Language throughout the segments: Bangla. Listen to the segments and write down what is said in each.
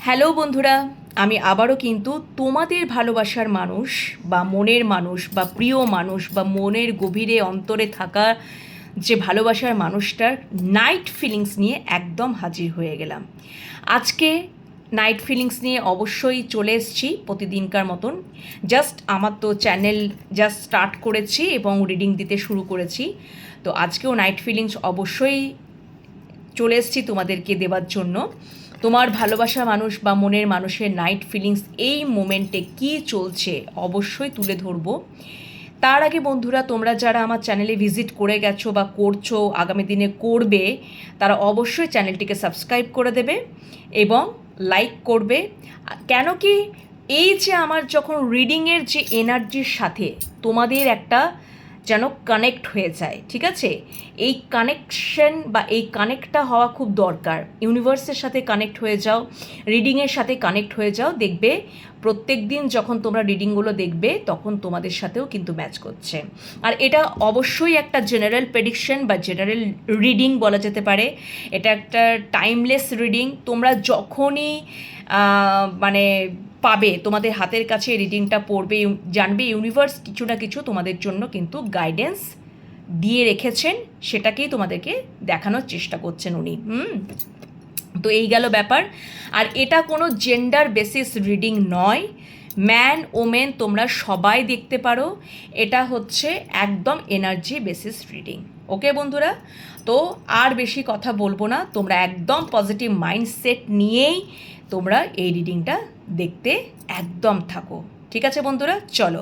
হ্যালো বন্ধুরা, আমি আবারও কিন্তু তোমাদের ভালোবাসার মানুষ বা মনের মানুষ বা প্রিয় মানুষ বা মনের গভীরে অন্তরে থাকা যে ভালোবাসার মানুষটার নাইট ফিলিংস নিয়ে একদম হাজির হয়ে গেলাম। আজকে নাইট ফিলিংস নিয়ে অবশ্যই চলে এসেছি প্রতিদিনকার মতন। জাস্ট আমার তো চ্যানেল জাস্ট স্টার্ট করেছি এবং রিডিং দিতে শুরু করেছি, তো আজকেও নাইট ফিলিংস অবশ্যই চলে এসেছি তোমাদেরকে দেওয়ার জন্য। তোমার ভালোবাসা মানুষ বা মনের মানুষের নাইট ফিলিংস এই মোমেন্টে কী চলছে অবশ্যই তুলে ধরবো। তার আগে বন্ধুরা, তোমরা যারা আমার চ্যানেলে ভিজিট করে গেছো বা করছো, আগামী দিনে করবে, তারা অবশ্যই চ্যানেলটিকে সাবস্ক্রাইব করে দেবে এবং লাইক করবে। কেন কি, এই যে আমার যখন রিডিংয়ের যে এনার্জির সাথে তোমাদের একটা যেন কানেক্ট হয়ে যায়, ঠিক আছে? এই কানেকশন বা এই কানেক্টটা হওয়া খুব দরকার। ইউনিভার্সের সাথে কানেক্ট হয়ে যাও, রিডিংয়ের সাথে কানেক্ট হয়ে যাও, দেখবে প্রত্যেক দিন যখন তোমরা রিডিংগুলো দেখবে তখন তোমাদের সাথেও কিন্তু ম্যাচ করছে। আর এটা অবশ্যই একটা জেনারেল প্রেডিকশন বা জেনারেল রিডিং বলা যেতে পারে। এটা একটা টাইমলেস রিডিং। তোমরা যখনই মানে পাবে, তোমাদের হাতের কাছে রিডিংটা পড়বে, জানবে ইউনিভার্স কিছু না কিছু তোমাদের জন্য কিন্তু গাইডেন্স দিয়ে রেখেছেন, সেটাকেই তোমাদেরকে দেখানোর চেষ্টা করছেন উনি। তো এই গেল ব্যাপার। আর এটা কোনো জেন্ডার বেসিস রিডিং নয়, ম্যান ওমেন তোমরা সবাই দেখতে পারো। এটা হচ্ছে একদম এনার্জি বেসিস রিডিং। ওকে বন্ধুরা, তো আর বেশি কথা বলবো না, তোমরা একদম পজিটিভ মাইন্ডসেট নিয়েই তোমরা এই রিডিংটা দেখতে একদম থাকো। ঠিক আছে বন্ধুরা, চলো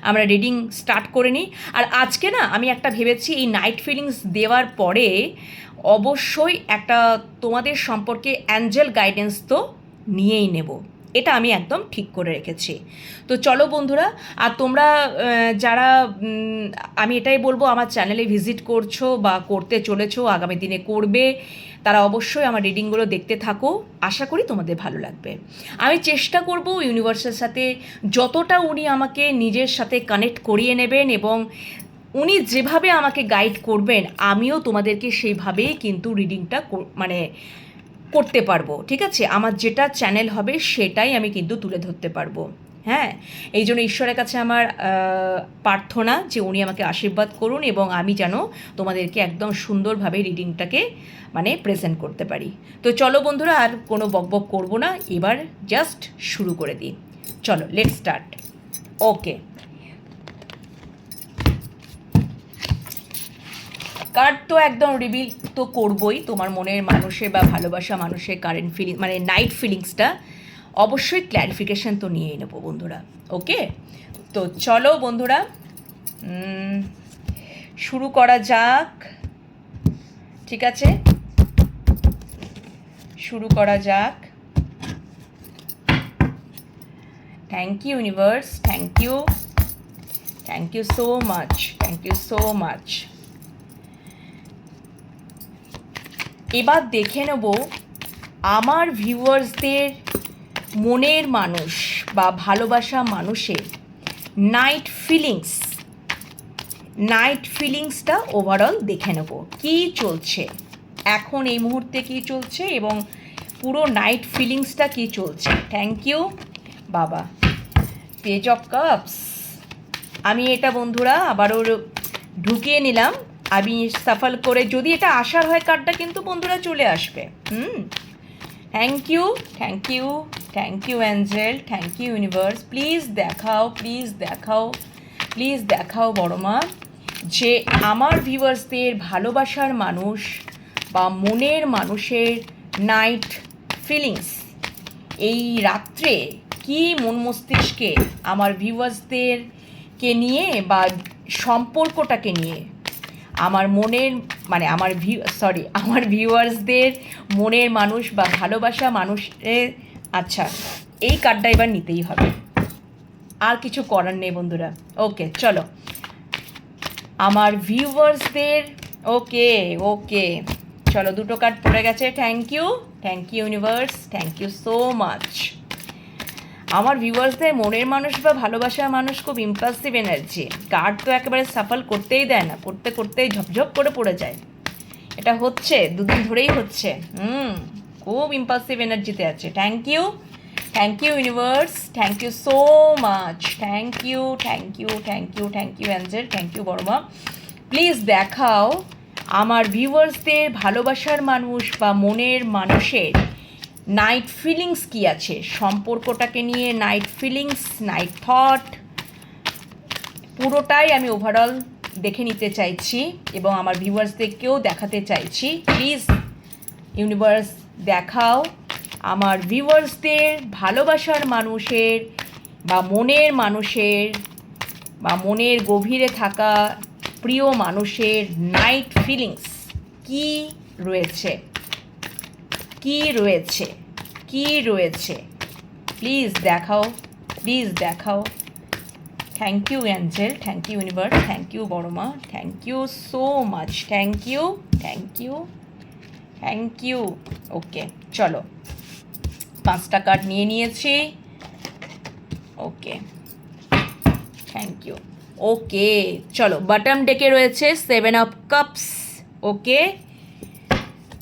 আমরা রিডিং স্টার্ট করে নিই। আর আজকে না আমি একটা ভেবেছি, এই নাইট ফিলিংস দেওয়ার পরে অবশ্যই একটা তোমাদের সম্পর্কে অ্যাঞ্জেল গাইডেন্স তো নিয়েই নেব, এটা আমি একদম ঠিক করে রেখেছি। তো চলো বন্ধুরা, আর তোমরা যারা আমি এটাই বলবো আমার চ্যানেলে ভিজিট করছো বা করতে চলেছো, আগামী দিনে করবে, তারা অবশ্যই আমার রিডিংগুলো দেখতে থাকো। আশা করি তোমাদের ভালো লাগবে। আমি চেষ্টা করব ইউনিভার্সের সাথে যতটা উনি আমাকে নিজের সাথে কানেক্ট করিয়ে নেবেন এবং উনি যেভাবে আমাকে গাইড করবেন আমিও তোমাদেরকে সেইভাবেই কিন্তু রিডিংটা মানে করতে পারবো। ঠিক আছে, আমার যেটা চ্যানেল হবে সেটাই আমি কিন্তু তুলে ধরতে পারবো। হ্যাঁ, এই জন্য ঈশ্বরের কাছে আমার প্রার্থনা যে উনি আমাকে আশীর্বাদ করুন এবং আমি যেন তোমাদেরকে একদম সুন্দরভাবে রিডিংটাকে মানে প্রেজেন্ট করতে পারি। তো চলো বন্ধুরা, আর কোনো বকবক করবো না, এবার জাস্ট শুরু করে দিই। চলো, লেটস স্টার্ট। ওকে, কার্ড তো একদম রিভিল তো করবই, তোমার মনের মানুষের বা ভালোবাসা মানুষের কারেন্ট ফিলিং মানে নাইট ফিলিংসটা অবশ্যই ক্ল্যারিফিকেশান তো নিয়েই নেবো বন্ধুরা। ওকে, তো চলো বন্ধুরা শুরু করা যাক। ঠিক আছে, শুরু করা যাক। Thank you universe, thank you, thank you so much, thank you so much. এবার দেখে নেব আমার ভিউয়ার্সদের মনের মানুষ বা ভালোবাসা মানুষের নাইট ফিলিংসটা ওভারঅল দেখে নেব কী চলছে এখন এই মুহূর্তে, কী চলছে এবং পুরো নাইট ফিলিংসটা কী চলছে। থ্যাংক ইউ বাবা। পেজ অফ কাপস, আমি এটা বন্ধুরা আবারও ঢুকিয়ে নিলাম, আমি সাফল করে, যদি এটা আসার হয় কার্ডটা কিন্তু বন্ধুরা চলে আসবে। Thank you, thank you, thank you angel, thank you universe. Please দেখাও, প্লিজ দেখাও, প্লিজ দেখাও বড়মা যে আমার ভিউয়ার্সদের ভালোবাসার মানুষ বা মনের মানুষের নাইট ফিলিংস এই রাত্রে কি মন মস্তিষ্কে আমার ভিউয়ার্সদেরকে নিয়ে বা সম্পর্কটাকে নিয়ে আমার মনের মানে আমার ভিউয়ার্সদের মনের মানুষ বা ভালোবাসা মানুষের। আচ্ছা, এই কার্ডটা এবার নিতেই হবে, আর কিছু করার নেই বন্ধুরা। ওকে চলো, আমার ভিউয়ার্সদের ওকে ওকে চলো, দুটো কার্ড পড়ে গেছে। Thank you universe, thank you so much. আমার ভিউয়ার্সদের মনের মানুষ বা ভালোবাসার মানুষ খুব ইম্পালসিভ এনার্জি। কার্ড তো একেবারে সাফল করতেই দেয় না, করতে করতেই ঝপঝপ করে পড়ে যায়। এটা হচ্ছে দুদিন ধরেই হচ্ছে। খুব ইম্পালসিভ এনার্জিতে আছে। Thank you universe, thank you so much, thank you angel, thank you Boroma. Please দেখাও আমার ভিউয়ার্সদের ভালোবাসার মানুষ বা মনের মানুষের নাইট ফিলিংস কী আছে, সম্পর্কটাকে নিয়ে নাইট ফিলিংস, নাইট থট, পুরোটাই আমি ওভারঅল দেখে নিতে চাইছি এবং আমার ভিউয়ার্সদেরকেও দেখাতে চাইছি। প্লিজ ইউনিভার্স দেখাও আমার ভিউয়ার্সদের ভালোবাসার মানুষের বা মনের মানুষের বা মনের গভীরে থাকা প্রিয় মানুষের নাইট ফিলিংস কি রয়েছে, প্লিজ দেখাও। Thank you angel, thank you universe, thank you Boroma, thank you so much, thank you. Okay চলো, 5টা কার্ড নিয়ে নিয়েছি। Okay thank you. ওকে চলো, বটম ডেকে রয়েছে 7 অফ কাপস। ওকে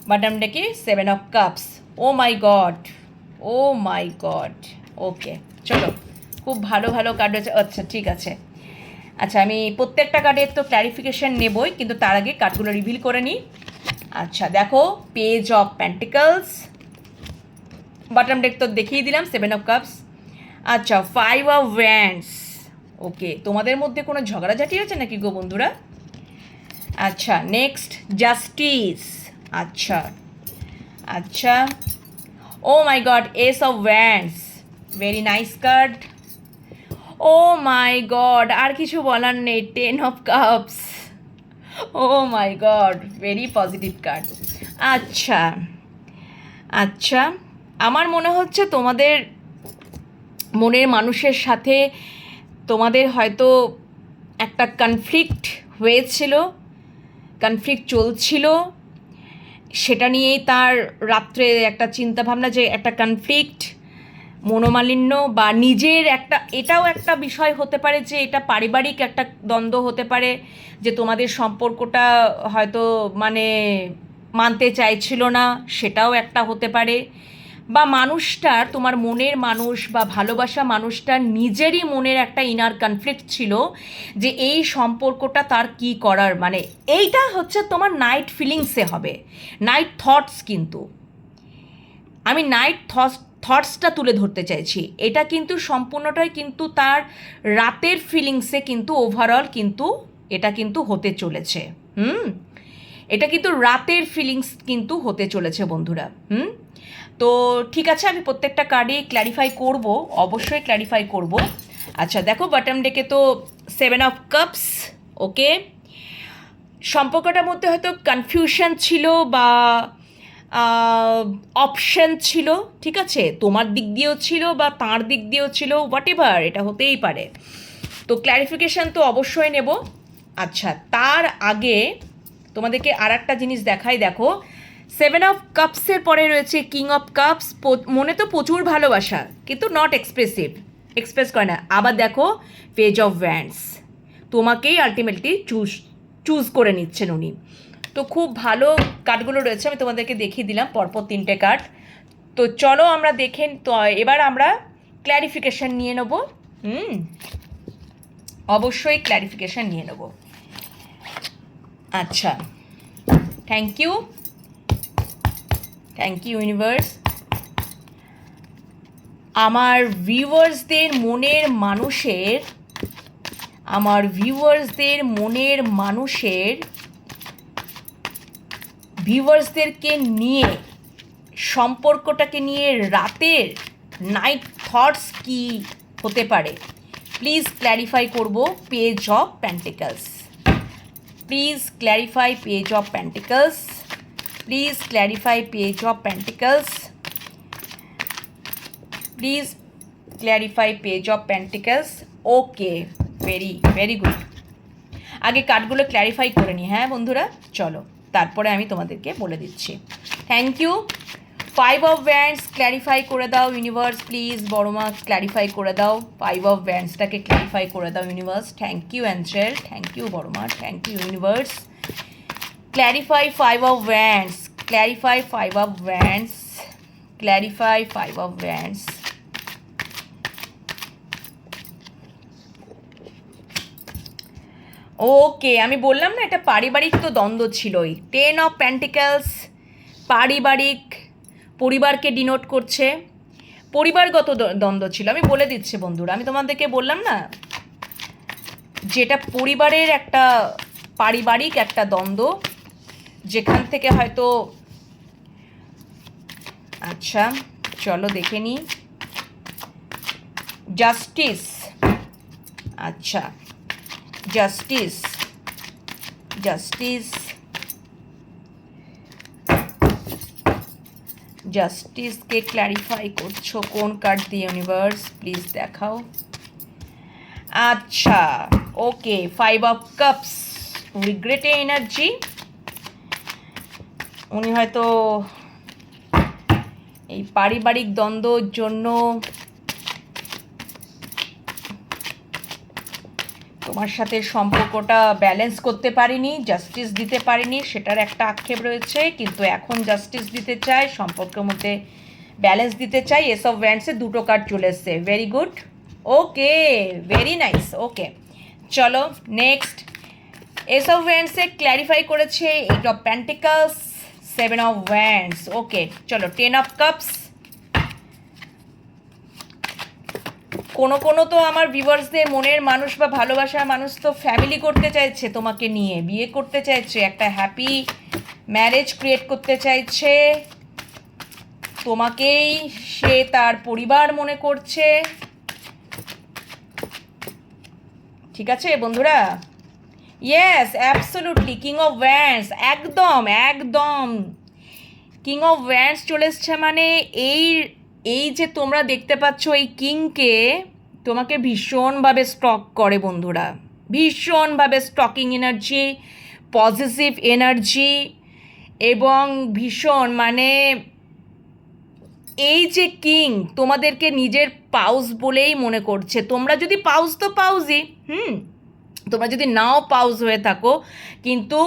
বটম ডেকে 7 of cups. Oh my God. Okay চলো, খুব ভালো কার্ড রয়েছে। আচ্ছা ঠিক আছে, আচ্ছা আমি প্রত্যেকটা কার্ডের তো ক্ল্যারিফিকেশান নেবই, কিন্তু তার আগে কার্ডগুলো রিভিল করে নিই। আচ্ছা দেখো, page of pentacles, bottom day তো দেখিয়ে দিলাম, 7 অফ কাপস। আচ্ছা 5 অফ ওয়ান্ডস। ওকে, তোমাদের মধ্যে কোনো ঝগড়াঝাটি হয়েছে নাকি গো বন্ধুরা? আচ্ছা নেক্সট জাস্টিস। আচ্ছা oh my God, ace of wands, very nice card. Oh my God, আর কিছু বলার নেই, 10 of cups. Oh my God, very positive card. আচ্ছা আমার মনে হচ্ছে তোমাদের মনের মানুষের সাথে তোমাদের হয়তো একটা কনফ্লিক্ট চলছিল, সেটা নিয়েই তার রাত্রে একটা চিন্তাভাবনা, যে একটা কনফ্লিক্ট, মনোমালিন্য বা নিজের একটা, এটাও একটা বিষয় হতে পারে যে এটা পারিবারিক একটা দ্বন্দ্ব হতে পারে, যে তোমাদের সম্পর্কটা হয়তো মানে মানতে চাইছিল না, সেটাও একটা হতে পারে। বা মানুষটার, তোমার মনের মানুষ বা ভালোবাসা মানুষটার নিজেরই মনের একটা ইনার কনফ্লিক্ট ছিল যে এই সম্পর্কটা তার কি করার, মানে এইটা হচ্ছে তোমার নাইট ফিলিংসে হবে, নাইট থটস। কিন্তু আমি নাইট থটসটা তুলে ধরতে চাইছি, এটা কিন্তু সম্পূর্ণটাই কিন্তু তার রাতের ফিলিংসে কিন্তু ওভারঅল কিন্তু এটা কিন্তু হতে চলেছে। এটা কিন্তু রাতের ফিলিংস কিন্তু হতে চলেছে বন্ধুরা। তো ঠিক আছে, আমি প্রত্যেকটা কার্ডে ক্ল্যারিফাই করব, অবশ্যই ক্ল্যারিফাই করব। আচ্ছা দেখো, বটম ডেকে তো 7 অফ কাপস। ওকে, সম্পর্কটার মধ্যে হয়তো কনফিউশন ছিল বা অপশন ছিল, ঠিক আছে, তোমার দিক দিয়েও ছিল বা তার দিক দিয়েও ছিল, হোয়াট এভার, এটা হতেই পারে। তো ক্ল্যারিফিকেশান তো অবশ্যই নেব। আচ্ছা তার আগে তোমাদেরকে আর একটা জিনিস দেখাই। দেখো 7 অফ কাপসের পরে রয়েছে কিং অফ কাপস। মনে তো প্রচুর ভালোবাসা, কিন্তু নট এক্সপ্রেস করে না। আবার দেখো পেজ অফ ওয়ান্ডস, তোমাকেই আলটিমেটলি চুজ করে নিচ্ছেন উনি। তো খুব ভালো কার্ডগুলো রয়েছে, আমি তোমাদেরকে দেখিয়ে দিলাম পরপর 3টে কার্ড। তো চলো আমরা দেখেন, তো এবার আমরা ক্ল্যারিফিকেশান নিয়ে নেব। অবশ্যই ক্ল্যারিফিকেশান নিয়ে নেব। আচ্ছা থ্যাংক ইউ ইউনিভার্স। আমার ভিউয়ার্সদের ভিউয়ার্সদেরকে নিয়ে, সম্পর্কটাকে নিয়ে রাতের নাইট থটস কি হতে পারে, প্লিজ ক্ল্যারিফাই করব। Page of pentacles, please clarify page of pentacles, please clarify page of pentacles, please clarify page of pentacles. Okay, very good. আগে কার্ডগুলো ক্ল্যারিফাই করে নিই, হ্যাঁ বন্ধুরা, চলো তারপরে আমি তোমাদেরকে বলে দিচ্ছি। Thank you. 5 of wands clarify করে দাও ইউনিভার্স, প্লিজ বড়মা ক্ল্যারিফাই করে দাও, 5 অফ ওয়ান্ডসটাকে ক্ল্যারিফাই করে দাও universe. Thank you angel, thank you Boroma, thank you universe. Clarify 5 of wands, clarify 5 of wands, clarify 5 of wands. Okay, আমি বললাম না এটা পারিবারিক তো দ্বন্দ্ব ছিলই। 10 অফ পেন্টিকলস পারিবারিক, পরিবারকে ডিনোট করছে, পরিবারগত দ্বন্দ্ব ছিল। আমি বলে দিচ্ছি বন্ধুরা, আমি তোমাদেরকে বললাম না যেটা পরিবারের একটা পারিবারিক একটা দ্বন্দ্ব, যেখান থেকে হয়তো, আচ্ছা চলো দেখে নিই। জাস্টিস, আচ্ছা জাস্টিস, জাস্টিস, জাস্টিসকে ক্ল্যারিফাই করছো কোন কার্ড দিয়ে ইউনিভার্স, প্লিজ দেখাও। আচ্ছা ওকে, 5 অফ কাপস, রিগ্রেটে এনার্জি। উনি হয়তো এই পারিবারিক দ্বন্দ্বর জন্য তোমার সাথে সম্পর্কটা ব্যালেন্স করতে পারিনি, জাস্টিস দিতে পারিনি, সেটার একটা আক্ষেপ রয়েছে। কিন্তু এখন জাস্টিস দিতে চাই, সম্পর্কের মধ্যে ব্যালেন্স দিতে চাই। এস অফ ওয়ান্ডসে দুটো কার্ড চলে এসছে, ভেরি গুড, ওকে, ভেরি নাইস। ওকে চলো নেক্সট। এস অফ ওয়ান্ডসে ক্ল্যারিফাই করেছে 8 অফ পেন্টিকলস, 7 অফ ওয়ান্ডস। ওকে চলো 10 অফ কাপস। কোনো তো আমার ভিউয়ার্সদের মনের মানুষ বা ভালোবাসার মানুষ তো ফ্যামিলি করতে চাইছে, তোমাকে নিয়ে বিয়ে করতে চাইছে, একটা হ্যাপি ম্যারেজ ক্রিয়েট করতে চাইছে, তোমাকেই সে তার পরিবার মনে করছে। ঠিক আছে বন্ধুরা, yes absolutely, king of wands, একদম একদম কিং অফ ওয়ান্ডস চলে এসছে। মানে এই যে তোমরা দেখতে পাচ্ছ এই কিংকে, তোমাকে ভীষণভাবে স্টক করে বন্ধুরা, ভীষণভাবে স্টকিং এনার্জি, পজিটিভ এনার্জি, এবং ভীষণ মানে এই যে কিং তোমাদেরকে নিজের পাউস বলেই মনে করছে। তোমরা যদি পাউস তো পাউসই, তোমরা যদি নাও পাউস হয়ে থাকো, কিন্তু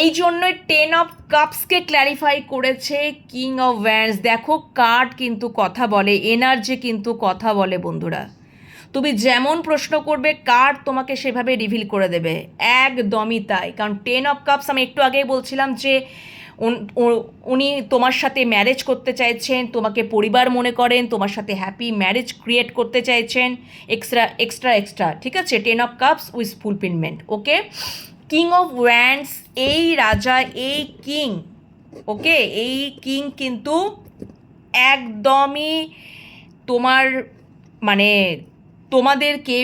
এই জন্যই 10 অফ কাপসকে ক্ল্যারিফাই করেছে কিং অফ ওয়ান্ডস। দেখো কার্ড কিন্তু কথা বলে, এনার্জি কিন্তু কথা বলে বন্ধুরা। তুমি যেমন প্রশ্ন করবে কার্ড তোমাকে সেভাবে রিভিল করে দেবে, একদমই তাই। কারণ 10 অফ কাপস, আমি একটু আগেই বলছিলাম যে উনি তোমার সাথে ম্যারেজ করতে চাইছেন, তোমাকে পরিবার মনে করেন, তোমার সাথে হ্যাপি ম্যারেজ ক্রিয়েট করতে চাইছেন, এক্সট্রা এক্সট্রা এক্সট্রা। ঠিক আছে, 10 of cups with fulfilment. Okay, king of wands, এই রাজা, এই কিং, ওকে, এই কিং কিন্তু একদমই তোমার মানে তোমাদেরকে,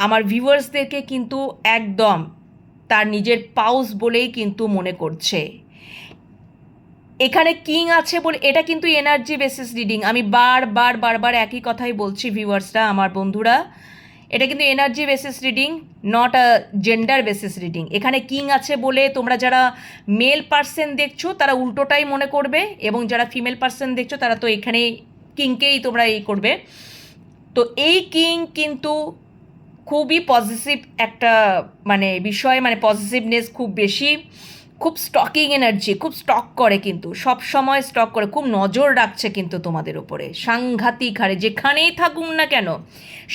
আমার ভিউয়ার্সদেরকে কিন্তু একদম তার নিজের পাউস বলেই কিন্তু মনে করছে। এখানে কিং আছে বলে এটা কিন্তু এনার্জি বেসিস রিডিং, আমি বারবার একই কথাই বলছি ভিউয়ার্সরা, আমার বন্ধুরা, এটা কিন্তু energy basis reading, not a gender basis reading. এখানে কিং আছে বলে তোমরা যারা মেল পার্সন দেখছো তারা উল্টোটাই মনে করবে, এবং যারা ফিমেল পার্সন দেখছো তারা তো এখানে কিংকেই তোমরা এই করবে। তো এই কিং কিন্তু খুবই পজিটিভ একটা মানে বিষয়, মানে পজিটিভনেস খুব বেশি, খুব স্টকিং এনার্জি, খুব স্টক করে, কিন্তু সব সময় স্টক করে, খুব নজর রাখছে কিন্তু তোমাদের ওপরে, সাংঘাতিক হারে, যেখানেই থাকুন না কেন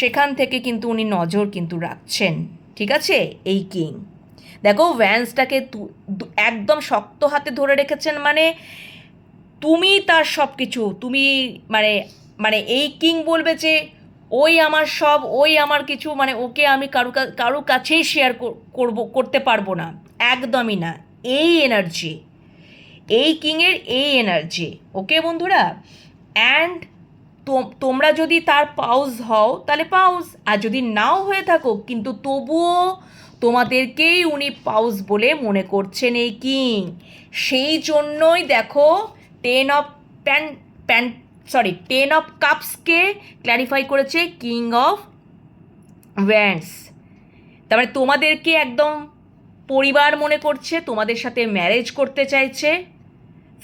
সেখান থেকে কিন্তু উনি নজর কিন্তু রাখছেন। ঠিক আছে, এই কিং দেখো ভ্যান্সটাকে একদম শক্ত হাতে ধরে রেখেছেন, মানে তুমি তার সব কিছু, তুমি মানে মানে এই কিং বলবে যে ওই আমার সব, ওই আমার কিছু, মানে ওকে আমি কারো কাছেই শেয়ার করতে পারবো না, একদমই না। এই এনার্জি, এই কিংয়ের এই এনার্জি। ওকে বন্ধুরা, অ্যান্ড তোমরা যদি তার পাউস হও তাহলে পাউস, আর যদি নাও হয়ে থাকো কিন্তু তবুও তোমাদেরকেই উনি পাউস বলে মনে করছেন এই কিং। সেই জন্যই দেখো 10 অফ টেন অফ কাপসকে ক্ল্যারিফাই করেছে কিং অফ ওয়ান্ডস। তারপরে তোমাদেরকে একদম পরিবার মনে করছে, তোমাদের সাথে ম্যারেজ করতে চাইছে,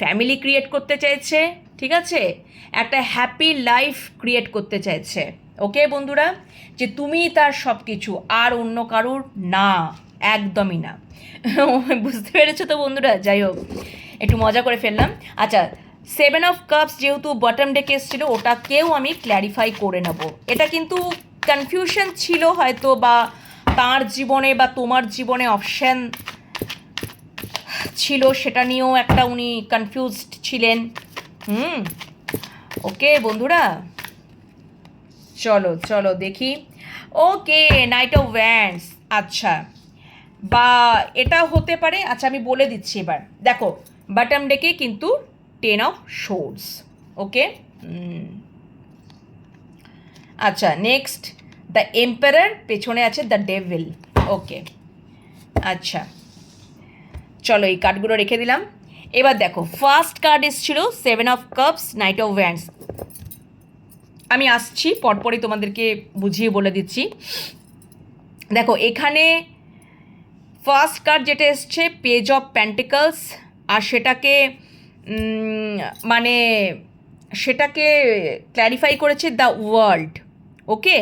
ফ্যামিলি ক্রিয়েট করতে চাইছে। ঠিক আছে, একটা হ্যাপি লাইফ ক্রিয়েট করতে চাইছে। ওকে বন্ধুরা, যে তুমি তার সব কিছু, আর অন্য কারুর না, একদমই না। বুঝতে পেরেছো তো বন্ধুরা? যাই হোক, একটু মজা করে ফেললাম। আচ্ছা, সেভেন অফ কাপস যেহেতু বটম ডেকে এসেছিল, ওটাকেও আমি ক্ল্যারিফাই করে নেব। এটা কিন্তু কনফিউশন ছিল হয়তো, বা তার জীবনে বা তোমার জীবনে অপশান ছিল, সেটা নিয়েও একটা উনি কনফিউজড ছিলেন। ওকে বন্ধুরা, চলো চলো দেখি। ওকে, নাইট অফ ওয়ান্ডস। আচ্ছা, বা এটা হতে পারে, আচ্ছা আমি বলে দিচ্ছি এবার। দেখো, বটম ডেকে কিন্তু 10 অফ সোর্ডস। ওকে, আচ্ছা নেক্সট দ্য এম্পারার, পেছনে আছে দ্য ডেভিল। ওকে, আচ্ছা চলো এই কার্ডগুলো রেখে দিলাম। এবার দেখো, ফার্স্ট কার্ড এসেছিল 7 of cups, night of wands. আমি আসছি পরপরই তোমাদেরকে বুঝিয়ে বলে দিচ্ছি। দেখো এখানে ফার্স্ট কার্ড যেটা এসছে পেজ অফ প্যান্টিকলস, আর সেটাকে মানে সেটাকে ক্ল্যারিফাই করেছে দ্য ওয়ার্ল্ড। ওকে,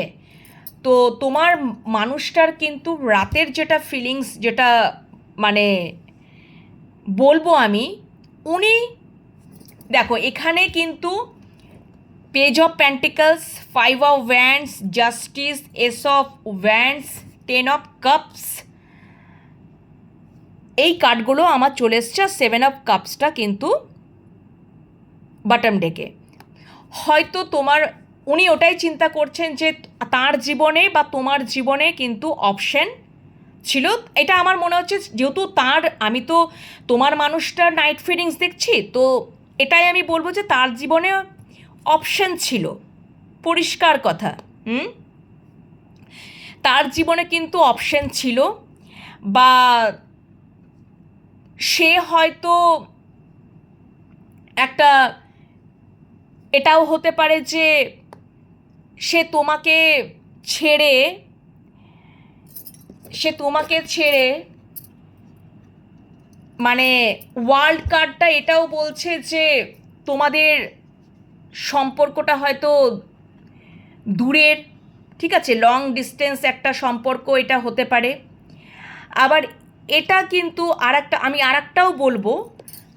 তো তোমার মানুষটার কিন্তু রাতের যেটা ফিলিংস, যেটা মানে বলবো আমি, উনি দেখো এখানে কিন্তু page of pentacles, 5 of wands, justice, S of wands, 10 of cups, এই কার্ডগুলো আমার চলে এসছে। 7 অফ কাপসটা কিন্তু বটম ডেকে। হয়তো উনি ওটাই চিন্তা করছেন যে তার জীবনে বা তোমার জীবনে কিন্তু অপশন ছিল। এটা আমার মনে হচ্ছে, যেহেতু আমি তো তোমার মানুষটার নাইট ফিলিংস দেখছি, তো এটাই আমি বলবো যে তার জীবনে অপশন ছিল, পরিষ্কার কথা। তার জীবনে কিন্তু অপশন ছিল, বা সে হয়তো একটা, এটাও হতে পারে যে সে তোমাকে ছেড়ে মানে ওয়ার্ল্ড কার্ডটা এটাও বলছে যে তোমাদের সম্পর্কটা হয়তো দূরের, ঠিক আছে, লং ডিস্টেন্স একটা সম্পর্ক এটা হতে পারে। আবার এটা কিন্তু আমি আরেকটাও বলবো,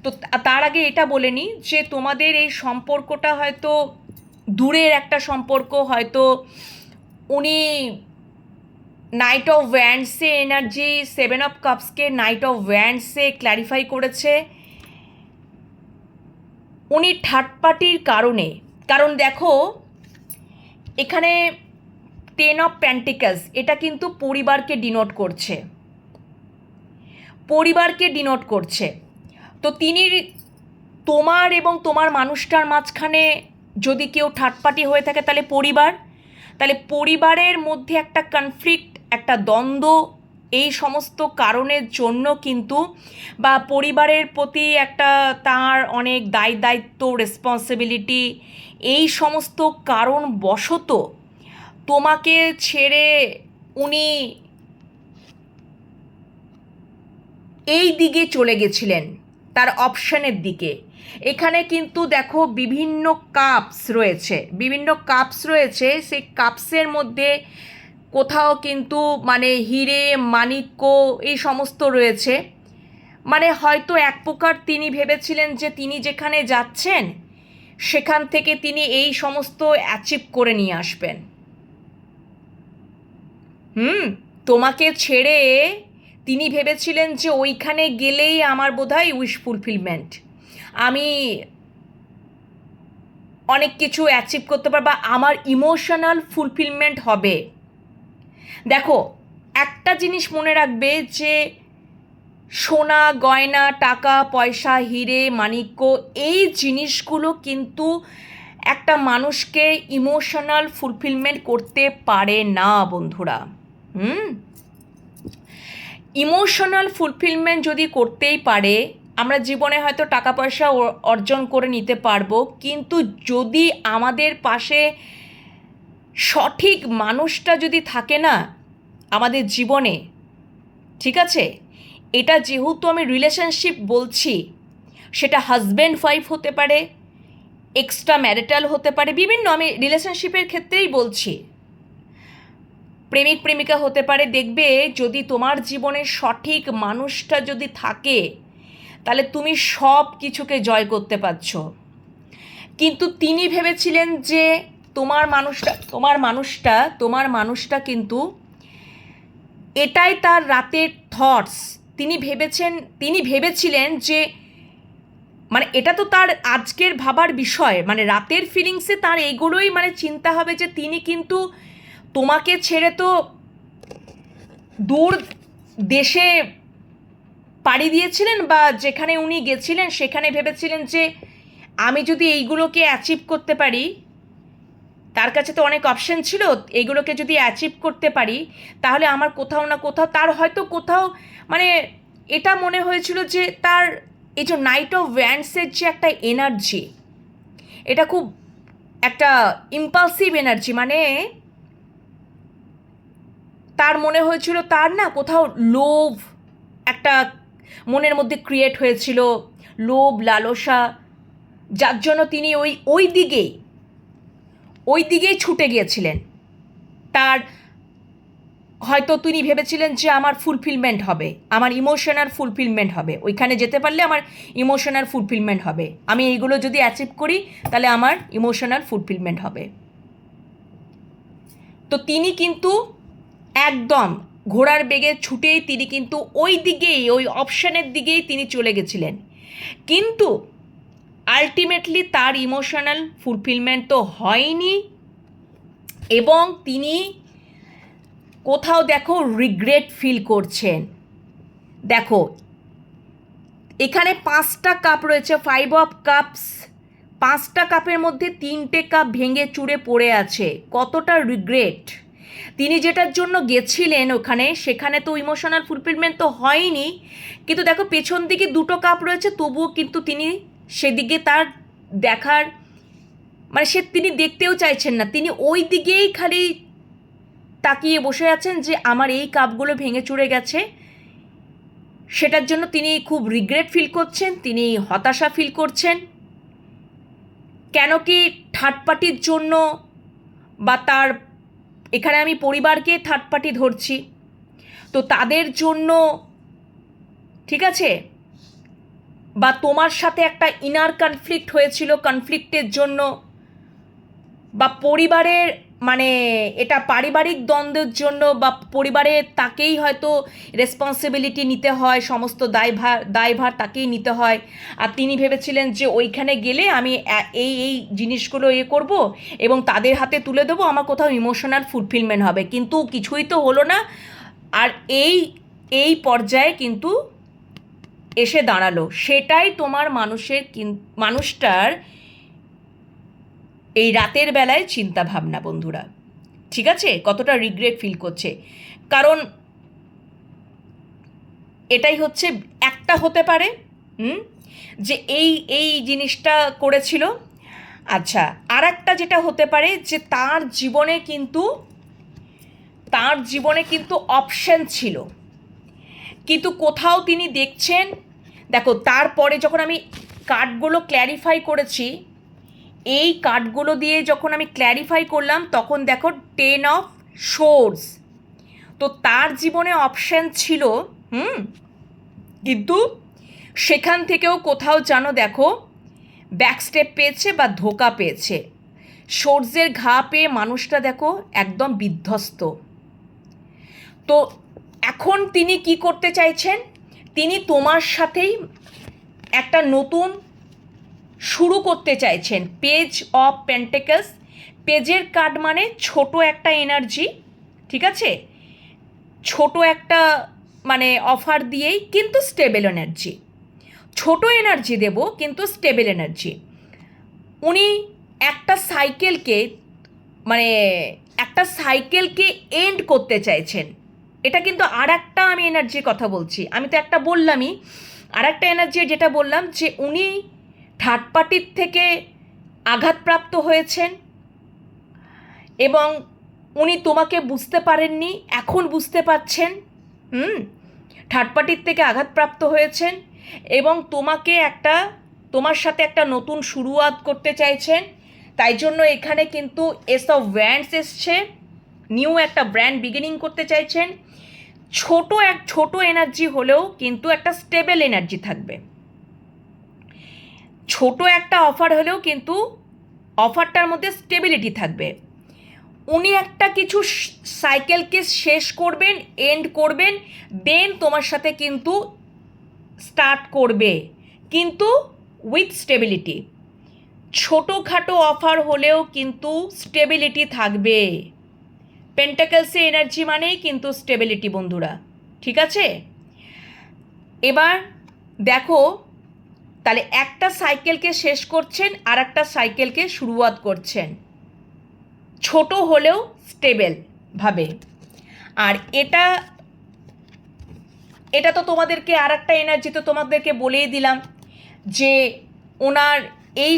তো তার আগে এটা বলে নিই যে তোমাদের এই সম্পর্কটা হয়তো দূরের একটা সম্পর্ক। হয়তো উনি নাইট অফ ওয়ান্ডসে এনার্জি, 7 অফ কাপসকে নাইট অফ ওয়ান্ডসে ক্ল্যারিফাই করেছে। উনি থার্ড পার্টির কারণে, কারণ দেখো এখানে 10 অফ প্যান্টিকলস, এটা কিন্তু পরিবারকে ডিনোট করছে। তো তিনি, তোমার এবং তোমার মানুষটার মাঝখানে যদি কেউ থার্ড পার্টি হয়ে থাকে, তাহলে পরিবারের মধ্যে একটা কনফ্লিক্ট, একটা দ্বন্দ্ব, এই সমস্ত কারণের জন্য কিন্তু, বা পরিবারের প্রতি একটা তার অনেক দায়িত্ব, রেসপন্সিবিলিটি, এই সমস্ত কারণবশত তোমাকে ছেড়ে উনি এই দিকে চলে গেছিলেন, তার অপশানের দিকে। এখানে কিন্তু দেখো বিভিন্ন কাপস রয়েছে, সেই কাপসের মধ্যে কোথাও কিন্তু মানে হিরে, মাণিক্য, এই সমস্ত রয়েছে। মানে হয়তো এক প্রকার তিনি ভেবেছিলেন যে তিনি যেখানে যাচ্ছেন সেখান থেকে তিনি এই সমস্ত অ্যাচিভ করে নিয়ে আসবেন। তোমাকে ছেড়ে তিনি ভেবেছিলেন যে ওইখানে গেলেই আমার বোধহয় উইশ ফুলফিলমেন্ট, আমি অনেক কিছু অ্যাচিভ করতে পারবো, আমার ইমোশনাল ফুলফিলমেন্ট হবে। দেখো একটা জিনিস মনে রাখবে যে সোনা, গয়না, টাকা পয়সা, হিরে, মাণিক্য, এই জিনিসগুলো কিন্তু একটা মানুষকে ইমোশনাল ফুলফিলমেন্ট করতে পারে না বন্ধুরা। ইমোশনাল ফুলফিলমেন্ট যদি করতেই পারে, আমরা জীবনে হয়তো টাকা পয়সা অর্জন করে নিতে পারবো, কিন্তু যদি আমাদের পাশে সঠিক মানুষটা যদি থাকে না আমাদের জীবনে, ঠিক আছে, এটা যেহেতু আমি রিলেশনশিপ বলছি, সেটা হাজব্যান্ড ওয়াইফ হতে পারে, এক্সট্রা ম্যারিটাল হতে পারে, বিভিন্ন, আমি রিলেশনশিপের ক্ষেত্রেই বলছি, প্রেমিক প্রেমিকা হতে পারে। দেখবে যদি তোমার জীবনে সঠিক মানুষটা যদি থাকে, তাহলে তুমি সব কিছুকে জয় করতে পারছো। কিন্তু তিনি ভেবেছিলেন যে তোমার মানুষটা কিন্তু এটাই তার রাতের থটস। তিনি ভেবেছিলেন যে মানে এটা তো তার আজকের ভাবার বিষয়, মানে রাতের ফিলিংসে তার এইগুলোই মানে চিন্তা হবে যে তিনি কিন্তু তোমাকে ছেড়ে তো দূর দেশে পাড়ি দিয়েছিলেন, বা যেখানে উনি গেছিলেন সেখানে ভেবেছিলেন যে আমি যদি এইগুলোকে অ্যাচিভ করতে পারি, তার কাছে তো অনেক অপশন ছিল, এইগুলোকে যদি অ্যাচিভ করতে পারি তাহলে আমার কোথাও না কোথাও তার হয়তো কোথাও মানে এটা মনে হয়েছিল যে তার এই যে নাইট অফ ওয়ান্ডসের যে একটা এনার্জি, এটা খুব একটা ইম্পালসিভ এনার্জি, মানে তার মনে হয়েছিল তার না কোথাও লোভ একটা মনের মধ্যে ক্রিয়েট হয়েছিল, লোভ লালসা, যার জন্য তিনি ওই দিকেই ছুটে গিয়েছিলেন। তার হয়তো তিনি ভেবেছিলেন যে আমার ফুলফিলমেন্ট হবে, আমার ইমোশনাল ফুলফিলমেন্ট হবে, ওইখানে যেতে পারলে আমার ইমোশনাল ফুলফিলমেন্ট হবে, আমি এইগুলো যদি অ্যাচিভ করি তাহলে আমার ইমোশনাল ফুলফিলমেন্ট হবে। তো তিনি কিন্তু একদম ঘোড়ার বেগে ছুটেই তিনি কিন্তু ওই অপশানের দিকেই তিনি চলে গেছিলেন। কিন্তু আলটিমেটলি তার ইমোশনাল ফুলফিলমেন্ট তো হয়নি, এবং তিনি কোথাও দেখো রিগ্রেট ফিল করছেন। দেখো এখানে 5টা কাপ রয়েছে, 5 অফ কাপস, 5টা কাপের মধ্যে 3টে কাপ ভেঙে চুরে পড়ে আছে। কতটা রিগ্রেট! তিনি যেটার জন্য গেছিলেন ওখানে, সেখানে তো ইমোশনাল ফুলফিলমেন্ট তো হয়নি, কিন্তু দেখো পেছন দিকে 2টো কাপ রয়েছে, তবুও কিন্তু তিনি সেদিকে তার দেখার মানে তিনি দেখতেও চাইছেন না, তিনি ওই দিকেই খালি তাকিয়ে বসে আছেন যে আমার এই কাপগুলো ভেঙে চুরে গেছে। সেটার জন্য তিনি খুব রিগ্রেট ফিল করছেন, তিনি হতাশা ফিল করছেন। কেন কি থার্ড পার্টির জন্য, বা তার এখানে আমি পরিবারকে থার্ড পার্টি ধরছি, তো তাদের জন্য, ঠিক আছে, বা তোমার সাথে একটা ইনার কনফ্লিক্ট হয়েছিল, কনফ্লিক্টের জন্য, বা পরিবারের মানে এটা পারিবারিক দ্বন্দ্বের জন্য, বা পরিবারের তাকেই হয়তো রেসপন্সিবিলিটি নিতে হয়, সমস্ত দায়ভার তাকেই নিতে হয়, আর তিনি ভেবেছিলেন যে ওইখানে গেলে আমি এই জিনিসগুলো করব এবং তাদের হাতে তুলে দেবো, আমার কোথাও ইমোশনাল ফুলফিলমেন্ট হবে, কিন্তু কিছুই তো হলো না। আর এই পর্যায়ে কিন্তু এসে দাঁড়ালো, সেটাই তোমার মানুষটার এই রাতের বেলায় চিন্তা ভাবনা বন্ধুরা, ঠিক আছে, কতটা রিগ্রেট ফিল করছে। কারণ এটাই হচ্ছে একটা হতে পারে যে এই জিনিসটা করেছিল। আচ্ছা, আর একটা যেটা হতে পারে যে তার জীবনে কিন্তু অপশন ছিল, কিন্তু কোথাও তিনি দেখছেন, দেখো তারপরে যখন আমি কার্ডগুলো ক্ল্যারিফাই করেছি, এই কার্ডগুলো দিয়ে যখন আমি ক্ল্যারিফাই করলাম, তখন দেখো 10 অফ সোর্স, তো তার জীবনে অপশন ছিল, কিন্তু সেখান থেকেও কোথাও যেন দেখো ব্যাকস্টেপ পেয়েছে বা ধোকা পেয়েছে। সোর্সের ঘা পেয়ে মানুষটা দেখো একদম বিধ্বস্ত। তো এখন তিনি কি করতে চাইছেন, তিনি তোমার সাথেই একটা নতুন শুরু করতে চাইছেন। পেজ অফ পেন্টেকলস, পেজের কার্ড মানে ছোট একটা এনার্জি, ঠিক আছে, ছোট একটা মানে অফার দিয়েই কিন্তু স্টেবল এনার্জি, ছোট এনার্জি দেব কিন্তু স্টেবল এনার্জি। উনি একটা সাইকেলকে এন্ড করতে চাইছেন। এটা কিন্তু আর একটা আমি এনার্জির কথা বলছি, আমি তো একটা বললামই, আর একটা এনার্জি যেটা বললাম যে উনি থার্ড পার্টির থেকে আঘাতপ্রাপ্ত হয়েছেন এবং উনি তোমাকে বুঝতে পারেননি, এখন বুঝতে পারছেন। থার্ড পার্টির থেকে আঘাতপ্রাপ্ত হয়েছেন এবং তোমার সাথে একটা নতুন শুরুয়াত করতে চাইছেন। তাই জন্য এখানে কিন্তু এস অফ ওয়ান্ডস এসছে, নিউ একটা ব্র্যান্ড বিগিনিং করতে চাইছেন। ছোট এনার্জি হলেও কিন্তু একটা স্টেবল এনার্জি থাকবে, ছোট একটা অফার হলেও কিন্তু অফারটার মধ্যে স্টেবিলিটি থাকবে। উনি একটা কিছু সাইকেলকে শেষ করবেন, এন্ড করবেন, দেন তোমার সাথে কিন্তু স্টার্ট করবে, কিন্তু উইথ স্টেবিলিটি। ছোটোখাটো অফার হলেও কিন্তু স্টেবিলিটি থাকবে। পেন্টাকেলসে এনার্জি মানেই কিন্তু স্টেবিলিটি বন্ধুরা, ঠিক আছে? এবার দেখো, তাহলে একটা সাইকেলকে শেষ করছেন আর একটা সাইকেলকে শুরুয়াত করছেন, ছোট হলেও স্টেবল ভাবে। আর এটা এটা তো তোমাদেরকে আর একটা এনার্জি তো তোমাদেরকে বলেই দিলাম যে ওনার এই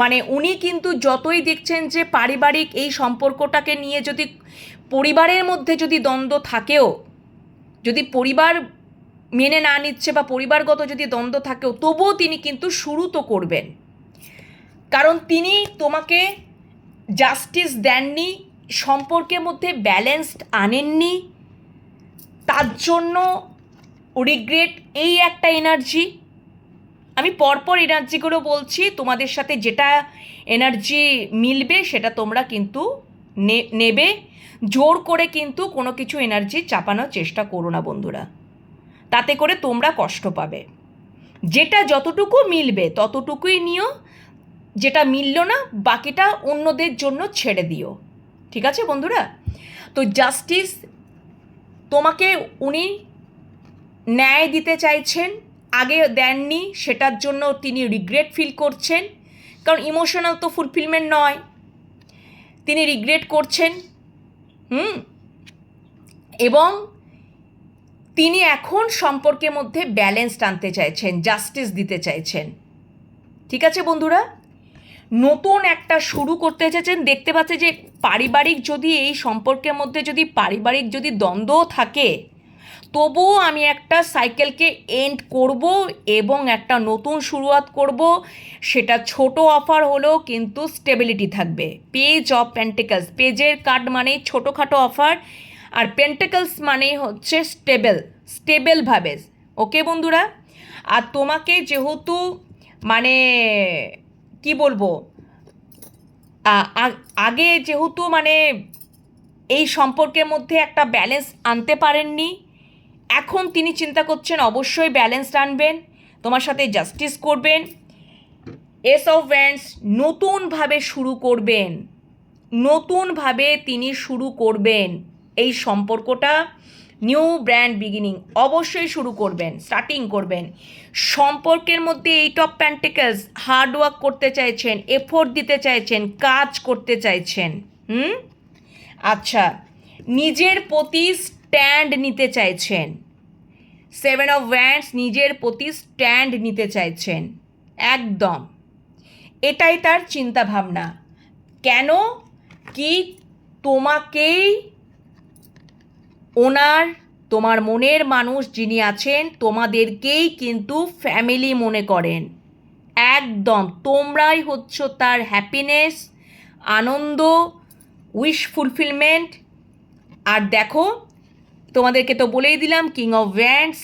মানে উনি কিন্তু যতই দেখছেন যে পারিবারিক এই সম্পর্কটাকে নিয়ে যদি পরিবারের মধ্যে যদি দ্বন্দ্ব থাকেও, যদি পরিবার মেনে না নিচ্ছে বা পরিবারগত যদি দ্বন্দ্ব থাকেও, তবুও তিনি কিন্তু শুরু তো করবেন। কারণ তিনি তোমাকে জাস্টিস দেননি, সম্পর্কের মধ্যে ব্যালেন্সড আনেননি, তার জন্য রিগ্রেট, এই একটা এনার্জি। আমি পরপর এনার্জিগুলো বলছি, তোমাদের সাথে যেটা এনার্জি মিলবে সেটা তোমরা কিন্তু নেবে। জোর করে কিন্তু কোনো কিছু এনার্জি চাপানোর চেষ্টা করো না বন্ধুরা, তাতে করে তোমরা কষ্ট পাবে। যেটা যতটুকু মিলবে ততটুকুই নিও, যেটা মিলল না বাকিটা অন্যদের জন্য ছেড়ে দিও, ঠিক আছে বন্ধুরা? তো জাস্টিস তোমাকে উনি ন্যায় দিতে চাইছেন, আগে দেননি, সেটার জন্য তিনি রিগ্রেট ফিল করছেন। কারণ ইমোশনাল তো ফুলফিলমেন্ট নয়, তিনি রিগ্রেট করছেন। এবং তিনি এখন সম্পর্কের মধ্যে ব্যালেন্স আনতে চাইছেন, জাস্টিস দিতে চাইছেন, ঠিক আছে বন্ধুরা? নতুন একটা শুরু করতে চাইছেন। দেখতে পাচ্ছে যে পারিবারিক যদি এই সম্পর্কের মধ্যে যদি পারিবারিক যদি দ্বন্দ্ব থাকে, তবুও আমি একটা সাইকেলকে এন্ড করব এবং একটা নতুন শুরুয়াত করব। সেটা ছোট অফার হলেও কিন্তু স্টেবিলিটি থাকবে। পেজ অফ পেন্টিকলস, পেজের কার্ড মানেই ছোটোখাটো অফার, আর পেন্টিকলস মানেই হচ্ছে স্টেবলভাবে। ওকে বন্ধুরা? আর তোমাকে যেহেতু মানে কি বলবো, আগে যেহেতু মানে এই সম্পর্কের মধ্যে একটা ব্যালেন্স আনতে পারেননি, এখন তিনি চিন্তা করছেন অবশ্যই ব্যালেন্স আনবেন, তোমার সাথে জাস্টিস করবেন। এস অফ ওয়ান্ডস, নতুনভাবে শুরু করবেন, নতুনভাবে তিনি শুরু করবেন এই সম্পর্কটা, নিউ ব্র্যান্ড বিগিনিং অবশ্যই শুরু করবেন, স্টার্টিং করবেন। সম্পর্কের মধ্যে এইট অফ পেন্টিকলস, হার্ডওয়ার্ক করতে চাইছেন, এফোর্ট দিতে চাইছেন, কাজ করতে চাইছেন। আচ্ছা, নিজের প্রতি স্ট্যান্ড নিতে চাইছেন। সেভেন অফ ওয়ান্ডস, নিজের প্রতি স্ট্যান্ড নিতে চাইছেন একদম, এটাই তার চিন্তা ভাবনা। কেন কি তোমাকেই তোমার মনের মানুষ যিনি আছেন তোমাদেরকেই কিন্তু ফ্যামিলি মনে করেন একদম। তোমরাই হচ্ছ তার হ্যাপিনেস, আনন্দ, উইশ ফুলফিলমেন্ট। আর দেখো, তোমাদেরকে তো বলেই দিলাম কিং অফ ওয়ান্ডস,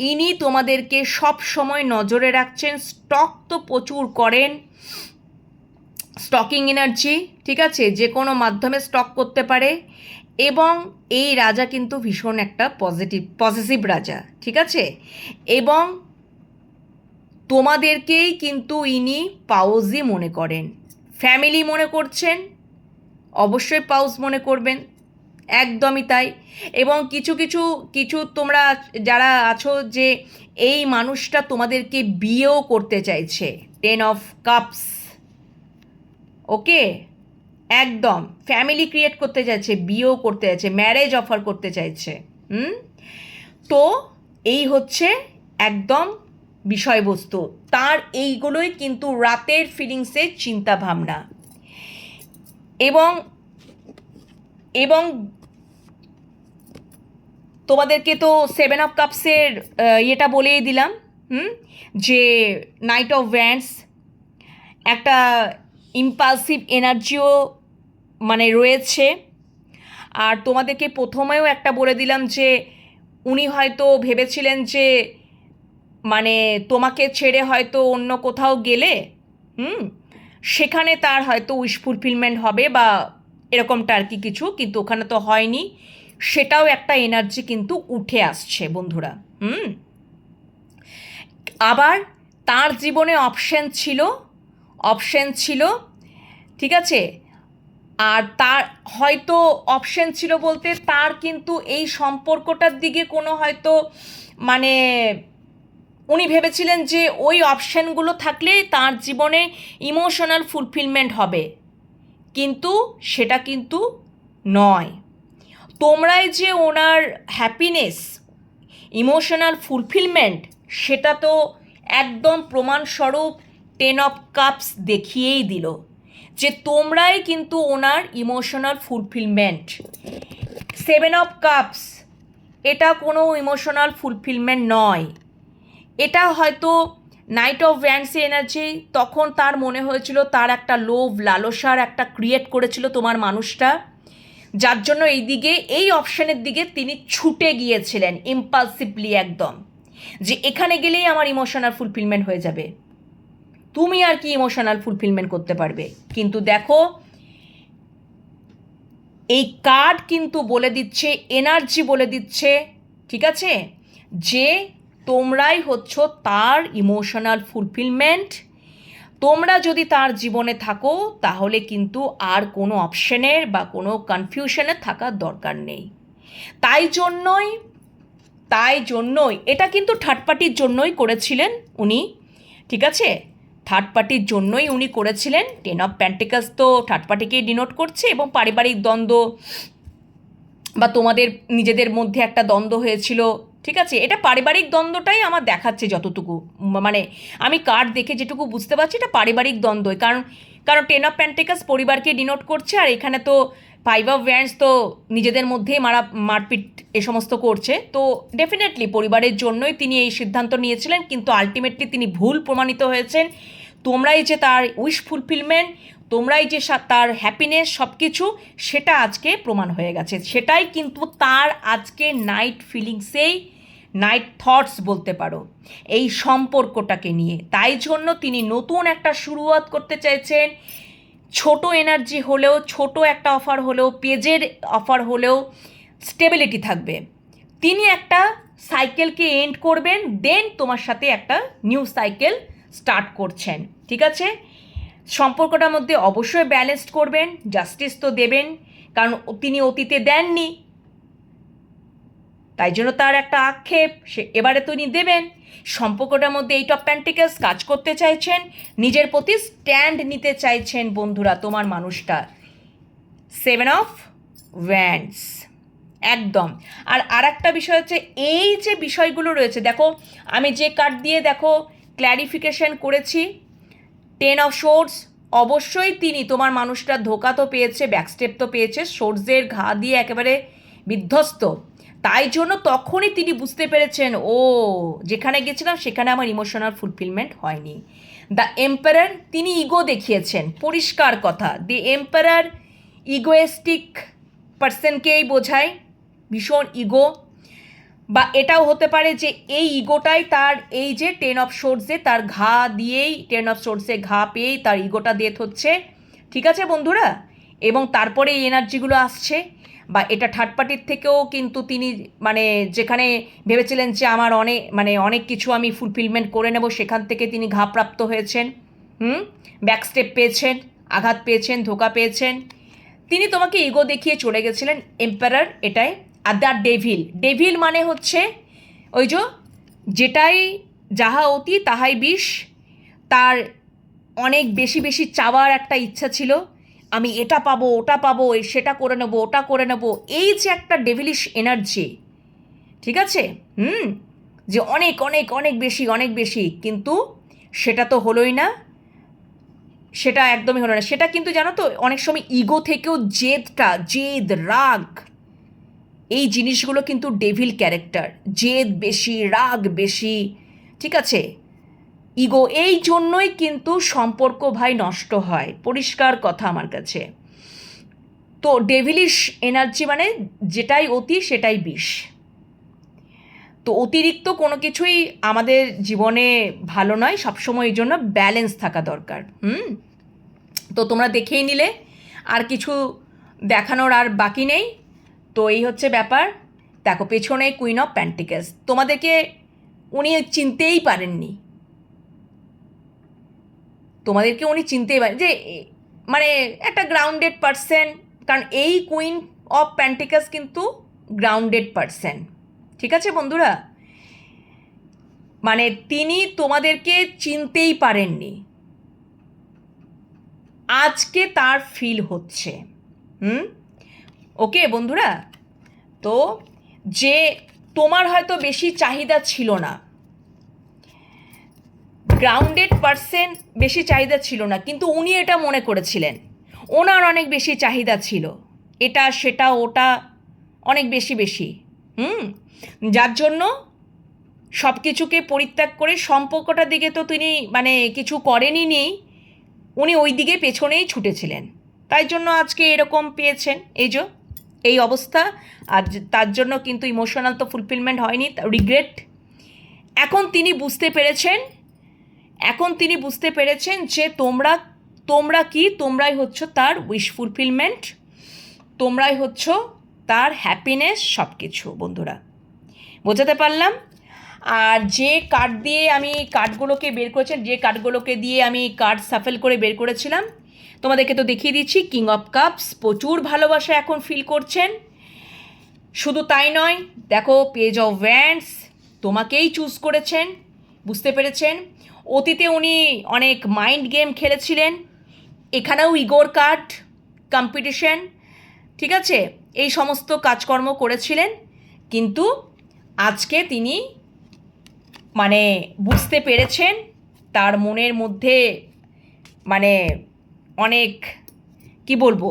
ইনি তোমাদেরকে সব সময় নজরে রাখছেন। স্টক তো প্রচুর করেন, স্টকিং এনার্জি, ঠিক আছে, যে কোনো মাধ্যমে স্টক করতে পারে। এবং এই রাজা কিন্তু ভীষণ একটা পজিটিভ রাজা, ঠিক আছে। এবং তোমাদেরকেই কিন্তু ইনি পাউজি মনে করেন, ফ্যামিলি মনে করছেন, অবশ্যই পাউজ মনে করবেন, একদমই তাই। এবং কিছু তোমরা যারা আছো যে এই মানুষটা তোমাদেরকে বিয়েও করতে চাইছে, 10 অফ কাপস, ওকে, একদম ফ্যামিলি ক্রিয়েট করতে চাইছে, বিয়েও করতে চাইছে, ম্যারেজ অফার করতে চাইছে। তো এই হচ্ছে একদম বিষয়বস্তু তার, এইগুলোই কিন্তু রাতের ফিলিংসের চিন্তা ভাবনা। এবং এবং তোমাদেরকে তো সেভেন অফ কাপসের ইয়েটা বলেই দিলাম, যে নাইট অফ ওয়ান্ডস একটা ইম্পালসিভ এনার্জিও মানে রয়েছে। আর তোমাদেরকে প্রথমেও একটা বলে দিলাম যে উনি হয়তো ভেবেছিলেন যে মানে তোমাকে ছেড়ে হয়তো অন্য কোথাও গেলে সেখানে তার হয়তো উইশ ফুলফিলমেন্ট হবে বা এরকমটা আর কি কিছু, কিন্তু ওখানে তো হয়নি, সেটাও একটা এনার্জি কিন্তু উঠে আসছে বন্ধুরা। আবার তার জীবনে অপশন ছিল, ঠিক আছে, আর তার হয়তো অপশন ছিল বলতে তার কিন্তু এই সম্পর্কটার দিকে কোনো হয়তো মানে উনি ভেবেছিলেন যে ওই অপশানগুলো থাকলে তার জীবনে ইমোশনাল ফুলফিলমেন্ট হবে, কিন্তু সেটা কিন্তু নয়। তোমরাই যে ওনার হ্যাপিনেস, ইমোশনাল ফুলফিলমেন্ট, সেটা তো একদম প্রমাণস্বরূপ 10 of Cups দেখিয়েই দিল যে তোমরাই কিন্তু ওনার ইমোশনাল ফুলফিলমেন্ট। 7 of Cups এটা কোনো ইমোশনাল ফুলফিলমেন্ট নয়, এটা হয়তো নাইট অফ ভ্যান্ডসের এনার্জি। তখন তার মনে হয়েছিল তার একটা লোভ লালসার একটা ক্রিয়েট করেছিল তোমার মানুষটা, যার জন্য এই দিকে এই অপশানের দিকে তিনি ছুটে গিয়েছিলেন ইম্পালসিভলি একদম, যে এখানে গেলেই আমার ইমোশনাল ফুলফিলমেন্ট হয়ে যাবে, তুমি আর কি ইমোশনাল ফুলফিলমেন্ট করতে পারবে। কিন্তু দেখো এই কার্ড কিন্তু বলে দিচ্ছে, এনার্জি বলে দিচ্ছে, ঠিক আছে, যে তোমরাই হচ্ছ তার ইমোশনাল ফুলফিলমেন্ট। তোমরা যদি তার জীবনে থাকো তাহলে কিন্তু আর কোনো অপশনের বা কোনো কনফিউশনের থাকার দরকার নেই। তাই জন্যই এটা কিন্তু থার্ড পার্টির জন্যই করেছিলেন উনি, ঠিক আছে, থার্ড পার্টির জন্যই উনি করেছিলেন। 10 of Pentacles তো থার্ড পার্টিকেই ডিনোট করছে, এবং পারিবারিক দ্বন্দ্ব বা তোমাদের নিজেদের মধ্যে একটা দ্বন্দ্ব হয়েছিল, ঠিক আছে, এটা পারিবারিক দ্বন্দ্বটাই আমার দেখাচ্ছে যতটুকু, মানে আমি কার্ড দেখে যেটুকু বুঝতে পারছি এটা পারিবারিক দ্বন্দ্বই, কারণ 10 of Pentacles পরিবারকে ডিনোট করছে, আর এখানে তো 5 of Wands তো নিজেদের মধ্যেই মারপিট এ সমস্ত করছে। তো ডেফিনেটলি পরিবারের জন্যই তিনি এই সিদ্ধান্ত নিয়েছিলেন, কিন্তু আলটিমেটলি তিনি ভুল প্রমাণিত হয়েছেন। তোমরাই যে তার উইশ ফুলফিলমেন্ট, তোমরাই যে তার হ্যাপিনেস, সব কিছু সেটা আজকে প্রমাণ হয়ে গেছে। সেটাই কিন্তু তার আজকে নাইট ফিলিংসেই, নাইট থটস বলতে পারো এই সম্পর্কটাকে নিয়ে। তাই জন্য তিনি নতুন একটা শুরুয়াত করতে চাইছেন। ছোট এনার্জি হলেও, ছোট একটা অফার হলেও, পেজের অফার হলেও স্টেবিলিটি থাকবে। তিনি একটা সাইকেলকে এন্ড করবেন, দেন তোমার সাথে একটা নিউ সাইকেল স্টার্ট করছেন, ঠিক আছে। সম্পর্কটার মধ্যে অবশ্যই ব্যালেন্সড করবেন, জাস্টিস তো দেবেন, কারণ তিনি অতীতে দেননি, তাই জন্য তার একটা আক্ষেপ সে এবারে তিনি দেবেন। সম্পর্কটার মধ্যে 8 of Pentacles কাজ করতে চাইছেন, নিজের প্রতি স্ট্যান্ড নিতে চাইছেন বন্ধুরা তোমার মানুষটা। 7 of Wands একদম। আর একটা বিষয় হচ্ছে এই যে বিষয়গুলো রয়েছে, দেখো আমি যে কার্ড দিয়ে দেখো ক্ল্যারিফিকেশন করেছি, 10 of Swords, অবশ্যই তিনি তোমার মানুষটা ধোকা তো পেয়েছে, ব্যাকস্টেপ তো পেয়েছে, সোর্সের ঘা দিয়ে একেবারে বিধ্বস্ত। তাই জন্য তখনই তিনি বুঝতে পেরেছেন, ও যেখানে গেছিলাম সেখানে আমার ইমোশনাল ফুলফিলমেন্ট হয়নি। দ্য এম্পারার, তিনি ইগো দেখিয়েছেন, পরিষ্কার কথা। দি এম্পারার ইগোয়েস্টিক পার্সনকেই বোঝায়, ভীষণ ইগো, বা এটাও হতে পারে যে এই ইগোটাই তার এই যে 10 of Swords-এ তার ঘা দিয়েই, 10 of Swords-এ ঘা পেয়েই তার ইগোটা ডেথ হচ্ছে, ঠিক আছে বন্ধুরা। এবং তারপরে এই এনার্জিগুলো আসছে, বা এটা থার্ড পার্টির থেকেও কিন্তু তিনি মানে যেখানে ভেবেছিলেন যে আমার অনেক কিছু আমি ফুলফিলমেন্ট করে নেব, সেখান থেকে তিনি ঘাপ্রাপ্ত হয়েছেন, ব্যাকস্টেপ পেয়েছেন, আঘাত পেয়েছেন, ধোকা পেয়েছেন। তিনি তোমাকে ইগো দেখিয়ে চলে গেছিলেন, এম্পারার এটাই। আর দ্য ডেভিল মানে হচ্ছে ওই যেটাই যাহা অতি তাহাই বিষ, তার অনেক বেশি বেশি চাওয়ার একটা ইচ্ছা ছিল, আমি এটা পাবো, ওটা পাবো, সেটা করে নেবো, ওটা করে নেবো, এই যে একটা ডেভিলিশ এনার্জি, ঠিক আছে, যে অনেক অনেক অনেক বেশি, কিন্তু সেটা তো হলোই না, সেটা একদমই হলো না। সেটা কিন্তু জানো তো অনেক সময় ইগো থেকেও জেদ, রাগ, এই জিনিসগুলো কিন্তু ডেভিল ক্যারেক্টার, জেদ বেশি, রাগ বেশি, ঠিক আছে, ইগো, এই জন্যই কিন্তু সম্পর্ক ভাই নষ্ট হয়, পরিষ্কার কথা আমার কাছে। তো ডেভিলিশ এনার্জি মানে যেটাই অতি সেটাই বিষ। তো অতিরিক্ত কোনো কিছুই আমাদের জীবনে ভালো নয়, সবসময় এই জন্য ব্যালেন্স থাকা দরকার। তো তোমরা দেখেই নিলে, আর কিছু দেখানোর আর বাকি নেই। তো এই হচ্ছে ব্যাপার। দেখো পেছনে কুইন অফ প্যান্টিকেলস, তোমাদেরকে উনি চিনতেই পারেননি, তোমাদেরকে উনি চিনতেই পারেন যে মানে একটা গ্রাউন্ডেড পারসন, কারণ এই কুইন অফ প্যান্টিকাস কিন্তু গ্রাউন্ডেড পারসন। ঠিক আছে বন্ধুরা, মানে তিনি তোমাদেরকে চিনতেই পারেননি, আজকে তার ফিল হচ্ছে। ওকে বন্ধুরা, তো যে তোমার হয়তো বেশি চাহিদা ছিল না, গ্রাউন্ডেড পারসন বেশি চাহিদা ছিল না, কিন্তু উনি এটা মনে করেছিলেন ওনার অনেক বেশি চাহিদা ছিল, এটা সেটা ওটা অনেক বেশি বেশি, যার জন্য সব কিছুকে পরিত্যাগ করে সম্পর্কটার দিকে তো তিনি মানে কিছু করেনই নেই, উনি ওই দিকে পেছনেই ছুটেছিলেন, তাই জন্য আজকে এরকম পেয়েছেন এই অবস্থা। আর তার জন্য কিন্তু ইমোশনাল তো ফুলফিলমেন্ট হয়নি, রিগ্রেট। এখন তিনি বুঝতে পেরেছেন যে তোমরা কি, তোমরাই হচ্ছ তার উইশ ফুলফিলমেন্ট, তোমরাই হচ্ছ তার হ্যাপিনেস, সব কিছু। বন্ধুরা বোঝাতে পারলাম? আর যে কার্ড দিয়ে আমি কার্ডগুলোকে বের করেছেন, যে কার্ডগুলোকে দিয়ে আমি কার্ড সাফেল করে বের করেছিলাম, তোমাদেরকে তো দেখিয়ে দিচ্ছি। কিং অফ কাপস, প্রচুর ভালোবাসা এখন ফিল করছেন। শুধু তাই নয়, দেখো পেজ অফ ওয়ান্ডস, তোমাকেই চুজ করেছেন, বুঝতে পেরেছেন। অতীতে উনি অনেক মাইন্ড গেম খেলেছিলেন, এখানেও ইগোর কার্ড, কম্পিটিশন, ঠিক আছে, এই সমস্ত কাজকর্ম করেছিলেন, কিন্তু আজকে তিনি মানে বুঝতে পেরেছেন, তার মনের মধ্যে মানে অনেক কি বলবো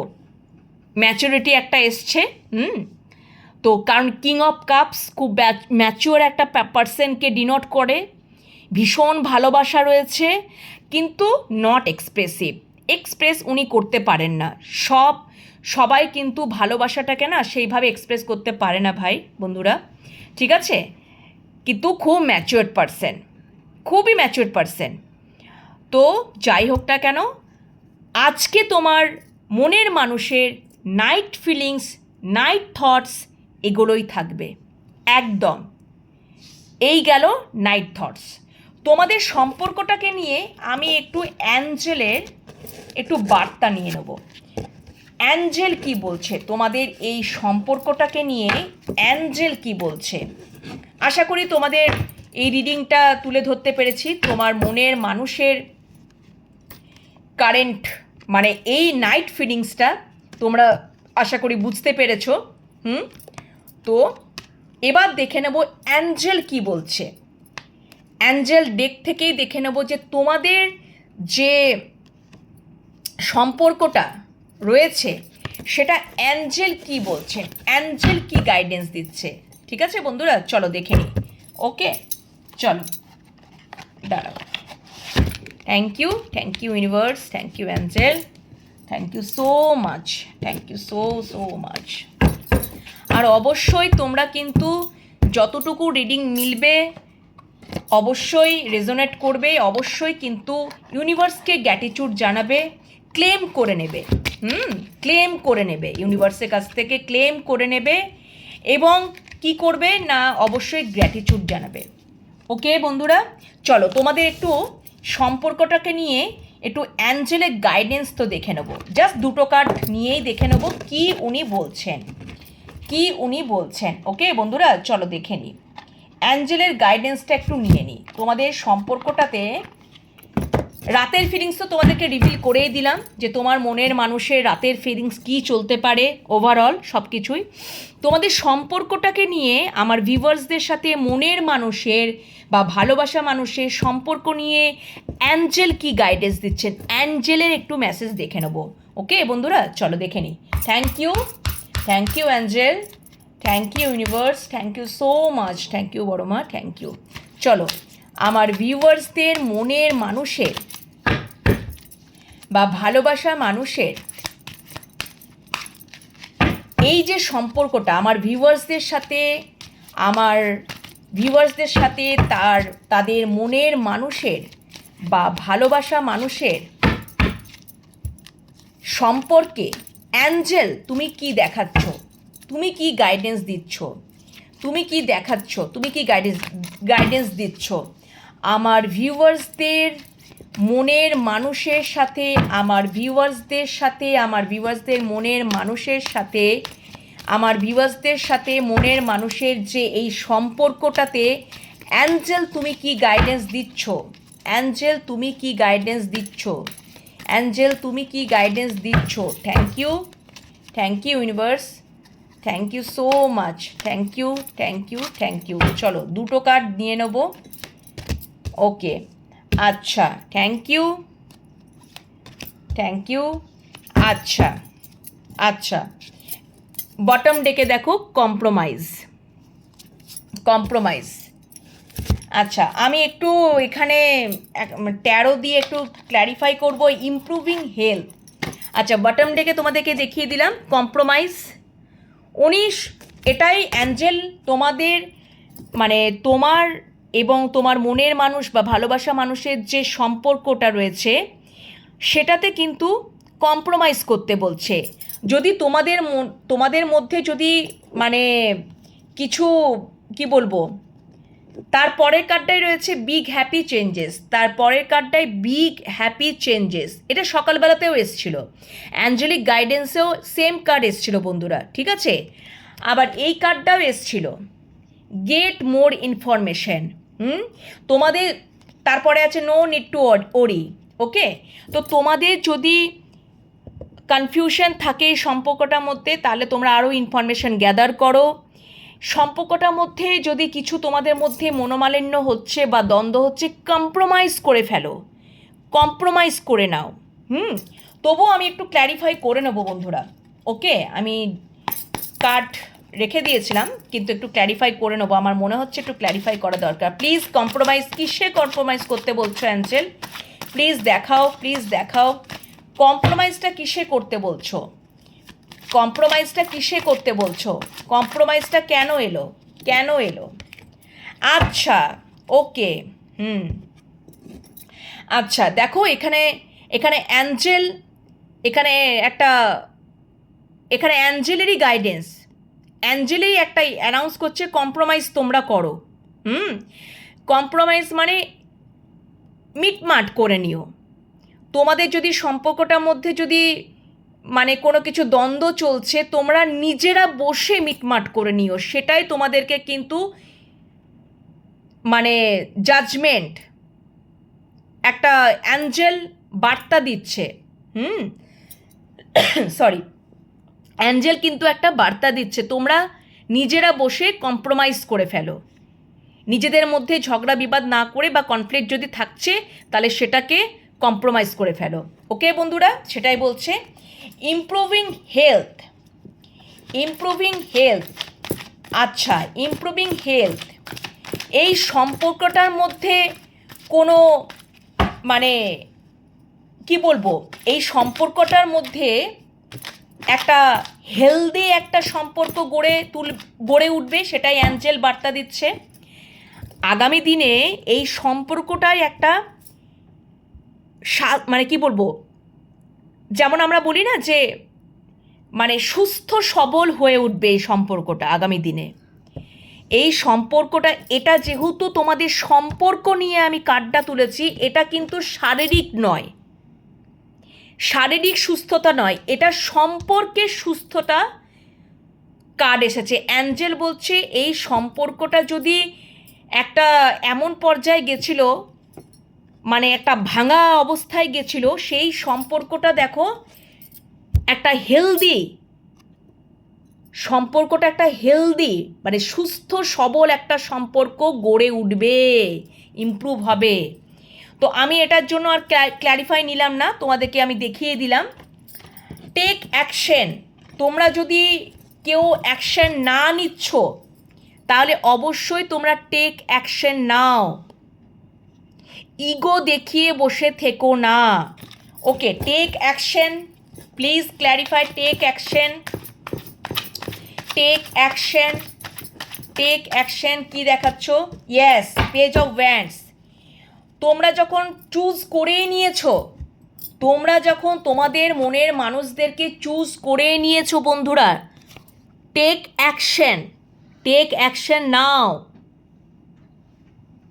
ম্যাচুরিটি একটা এসছে। তো কারণ কিং অফ কাপস খুব ম্যাচিওর একটা পার্সনকে ডিনোট করে, ভীষণ ভালোবাসা রয়েছে, কিন্তু নট এক্সপ্রেস উনি করতে পারেন না। সবাই কিন্তু ভালোবাসাটাকে না সেইভাবে এক্সপ্রেস করতে পারে না ভাই বন্ধুরা, ঠিক আছে, কিন্তু খুব ম্যাচিওর পার্সন, খুবই ম্যাচিওর পার্সন। তো যাই হোক না কেন, আজকে তোমার মনের মানুষের নাইট ফিলিংস, নাইট থটস এগুলোই থাকবে একদম। এই গেল নাইট থটস। তোমাদের সম্পর্কটাকে নিয়ে আমি একটু অ্যাঞ্জেলের একটু বার্তা নিয়ে নেব। অ্যাঞ্জেল কি বলছে তোমাদের এই সম্পর্কটাকে নিয়ে, অ্যাঞ্জেল কি বলছে। আশা করি তোমাদের এই রিডিংটা তুলে ধরতে পেরেছি, তোমার মনের মানুষের কারেন্ট মানে এই নাইট ফিলিংসটা তোমরা আশা করি বুঝতে পেরেছো। তো এবার দেখে নেব অ্যাঞ্জেল কি বলছে। অ্যাঞ্জেল ডেক থেকেই দেখে নেব যে তোমাদের যে সম্পর্কটা রয়েছে সেটা অ্যাঞ্জেল কি বলছেন, অ্যাঞ্জেল কি গাইডেন্স দিচ্ছে। ঠিক আছে বন্ধুরা, চলো দেখে নিই। ওকে চলো, দাঁড়াও। Thank you universe, thank you angel, thank you so much, thank you so much. আর অবশ্যই তোমরা কিন্তু যতটুকু রিডিং মিলবে অবশ্যই রেজোনেট করবে, অবশ্যই কিন্তু ইউনিভার্সকে গ্র্যাটিটিউড জানাবে, ক্লেম করে নেবে, ক্লেম করে নেবে, ইউনিভার্সের কাছ থেকে ক্লেম করে নেবে, এবং কি করবে না অবশ্যই গ্র্যাটিটিউড জানাবে। ওকে বন্ধুরা, চলো তোমাদের একটু সম্পর্কটাকে নিয়ে একটু অ্যাঞ্জেলের গাইডেন্স তো দেখে নেব। জাস্ট দুটো কার্ড নিয়েই দেখে নেব কি উনি বলছেন। ওকে বন্ধুরা, চলো দেখে নিই। অ্যাঞ্জেলের গাইডেন্সটা একটু নিয়ে নিই। তোমাদের সম্পর্কটাতে রাতের ফিলিংস তো তোমাদেরকে রিভিল করেই দিলাম, যে তোমার মনের মানুষের রাতের ফিলিংস কী চলতে পারে, ওভারঅল সব কিছুই। তোমাদের সম্পর্কটাকে নিয়ে আমার ভিউয়ার্সদের সাথে মনের মানুষের বা ভালোবাসা মানুষের সম্পর্ক নিয়ে অ্যাঞ্জেল কি গাইডেন্স দিচ্ছেন, অ্যাঞ্জেলের একটু মেসেজ দেখে নেব। ওকে বন্ধুরা, চলো দেখে নিই। Thank you angel, thank you universe, thank you so much, thank you বড় মা, থ্যাংক ইউ। চলো আমার ভিউয়ার্সদের মনের মানুষের বা ভালোবাসা মানুষের এই যে সম্পর্কটা আমার ভিউয়ার্সদের সাথে তাদের মনের মানুষের বা ভালোবাসা মানুষের সম্পর্কে অ্যাঞ্জেল তুমি কি দেখাচ্ছ, তুমি কি গাইডেন্স দিচ্ছ, তুমি কি দেখাচ্ছ, তুমি কি গাইডেন্স দিচ্ছ আমার ভিউয়ার্সদের মনের মানুষের সাথে, আমার ভিউয়ার্সদের সাথে, আমার ভিউয়ার্সদের মনের মানুষের সাথে, আমার ভিউয়ার্সদের সাথে মনের মানুষের যে এই সম্পর্কটাতে অ্যাঞ্জেল তুমি কি গাইডেন্স দিচ্ছ, অ্যাঞ্জেল তুমি কি গাইডেন্স দিচ্ছ, অ্যাঞ্জেল তুমি কি গাইডেন্স দিচ্ছ। Thank you universe, thank you so much, thank you thank you thank you. চলো দুটো কার্ড নিয়ে নেব। ওকে, আচ্ছা, থ্যাংক ইউ থ্যাংক ইউ। আচ্ছা আচ্ছা, বটম ডেকে দেখো কম্প্রোমাইজ, কম্প্রোমাইজ। আচ্ছা, আমি একটু এখানে ট্যারো দিয়ে একটু ক্ল্যারিফাই করব ইমপ্রুভিং হেলথ। আচ্ছা, বটম ডেকে তোমাদেরকে দেখিয়ে দিলাম কম্প্রোমাইজ। 19, এটাই অ্যাঞ্জেল তোমাদের মানে তোমার এবং তোমার মনের মানুষ বা ভালোবাসা মানুষের যে সম্পর্কটা রয়েছে সেটাতে কিন্তু কম্প্রোমাইজ করতে বলছে। যদি তোমাদের মধ্যে যদি মানে কিছু কি বলবো, তারপরের কার্ডটাই রয়েছে বিগ হ্যাপি চেঞ্জেস, তারপরের কার্ডটাই বিগ হ্যাপি চেঞ্জেস। এটা সকালবেলাতেও এসছিল, অ্যাঞ্জেলিক গাইডেন্সেও সেম কার্ড এসছিল বন্ধুরা, ঠিক আছে। আবার এই কার্ডটাও এসছিল গেট মোর ইনফরমেশন। তোমাদের তারপরে আছে নো নিড টু ওরি। ওকে, তো তোমাদের যদি কনফিউশন থাকে এই সম্পর্কটার মধ্যে তাহলে তোমরা আরও ইনফরমেশন গ্যাদার করো। সম্পর্কটার মধ্যে যদি কিছু তোমাদের মধ্যে মনোমালিন্য হচ্ছে বা দ্বন্দ্ব হচ্ছে, কম্প্রোমাইজ করে ফেলো, কম্প্রোমাইজ করে নাও। তবুও আমি একটু ক্ল্যারিফাই করে নেবো বন্ধুরা। ওকে, আমি কার্ড রেখে দিয়েছিলাম কিন্তু একটু ক্ল্যারিফাই করে নেবো, আমার মনে হচ্ছে একটু ক্ল্যারিফাই করা দরকার। প্লিজ কম্প্রোমাইজ, কিসে কম্প্রোমাইজ করতে বলছো অ্যাঞ্জেল? প্লিজ দেখাও, প্লিজ দেখাও কম্প্রোমাইজটা কিসে করতে বলছো, কম্প্রোমাইজটা কিসে করতে বলছো, কম্প্রোমাইজটা কেন এলো, কেন এলো? আচ্ছা, ওকে, আচ্ছা দেখো এখানে অ্যাঞ্জেল, এখানে অ্যাঞ্জেলেরই গাইডেন্স, অ্যাঞ্জেলেই একটা অ্যানাউন্স করছে কম্প্রোমাইজ তোমরা করো। কম্প্রোমাইজ মানে মিটমাট করে নিও। তোমাদের যদি সম্পর্কটার মধ্যে যদি মানে কোনো কিছু দ্বন্দ্ব চলছে, তোমরা নিজেরা বসে মিটমাট করে নিও, সেটাই তোমাদেরকে কিন্তু মানে জাজমেন্ট একটা অ্যাঞ্জেল বার্তা দিচ্ছে। সরি, অ্যাঞ্জেল কিন্তু একটা বার্তা দিচ্ছে, তোমরা নিজেরা বসে কম্প্রোমাইজ করে ফেলো, নিজেদের মধ্যে ঝগড়া বিবাদ না করে বা কনফ্লিক্ট যদি থাকছে তাহলে সেটাকে কম্প্রোমাইজ করে ফেলো। ওকে বন্ধুরা, সেটাই বলছে ইমপ্রুভিং হেলথ, ইমপ্রুভিং হেলথ। আচ্ছা, ইমপ্রুভিং হেলথ, এই সম্পর্কটার মধ্যে কোনো মানে কি বলবো, এই সম্পর্কটার মধ্যে একটা হেলদি একটা সম্পর্ক গড়ে উঠবে, সেটাই অ্যাঞ্জেল বার্তা দিচ্ছে। আগামী দিনে এই সম্পর্কটাই একটা মানে কি বলবো, যেমন আমরা বলি না যে মানে সুস্থ সবল হয়ে উঠবে এই সম্পর্কটা আগামী দিনে। এই সম্পর্কটা, এটা যেহেতু তোমাদের সম্পর্ক নিয়ে আমি কার্ডটা তুলেছি, এটা কিন্তু শারীরিক নয়, শারীরিক সুস্থতা নয়, এটা সম্পর্কের সুস্থতা কার্ড এসেছে। অ্যাঞ্জেল বলছে এই সম্পর্কটা যদি একটা এমন পর্যায়ে গেছিল, মানে একটা ভাঙা অবস্থায় গেছিল, সেই সম্পর্কটা দেখো একটা হেলদি সম্পর্কটা, একটা হেলদি মানে সুস্থ সবল একটা সম্পর্ক গড়ে উঠবে, ইমপ্রুভ হবে। তো আমি এটার জন্য আর ক্ল্যারিফাই নিলাম না, তোমাদেরকে আমি দেখিয়ে দিলাম। টেক অ্যাকশন, তোমরা যদি কেউ অ্যাকশন না নিচ্ছ তাহলে অবশ্যই তোমরা টেক অ্যাকশন নাও, ইগো দেখিয়ে বসে থেকো না। Okay, take action, please clarify, take action, take action, take action. কী দেখাচ্ছ? Yes, page of wands. তোমরা যখন চুজ করেই নিয়েছো, তোমরা যখন তোমাদের মনের মানুষদেরকে চুজ করে নিয়েছো বন্ধুরা, টেক অ্যাকশন, টেক অ্যাকশন নাও,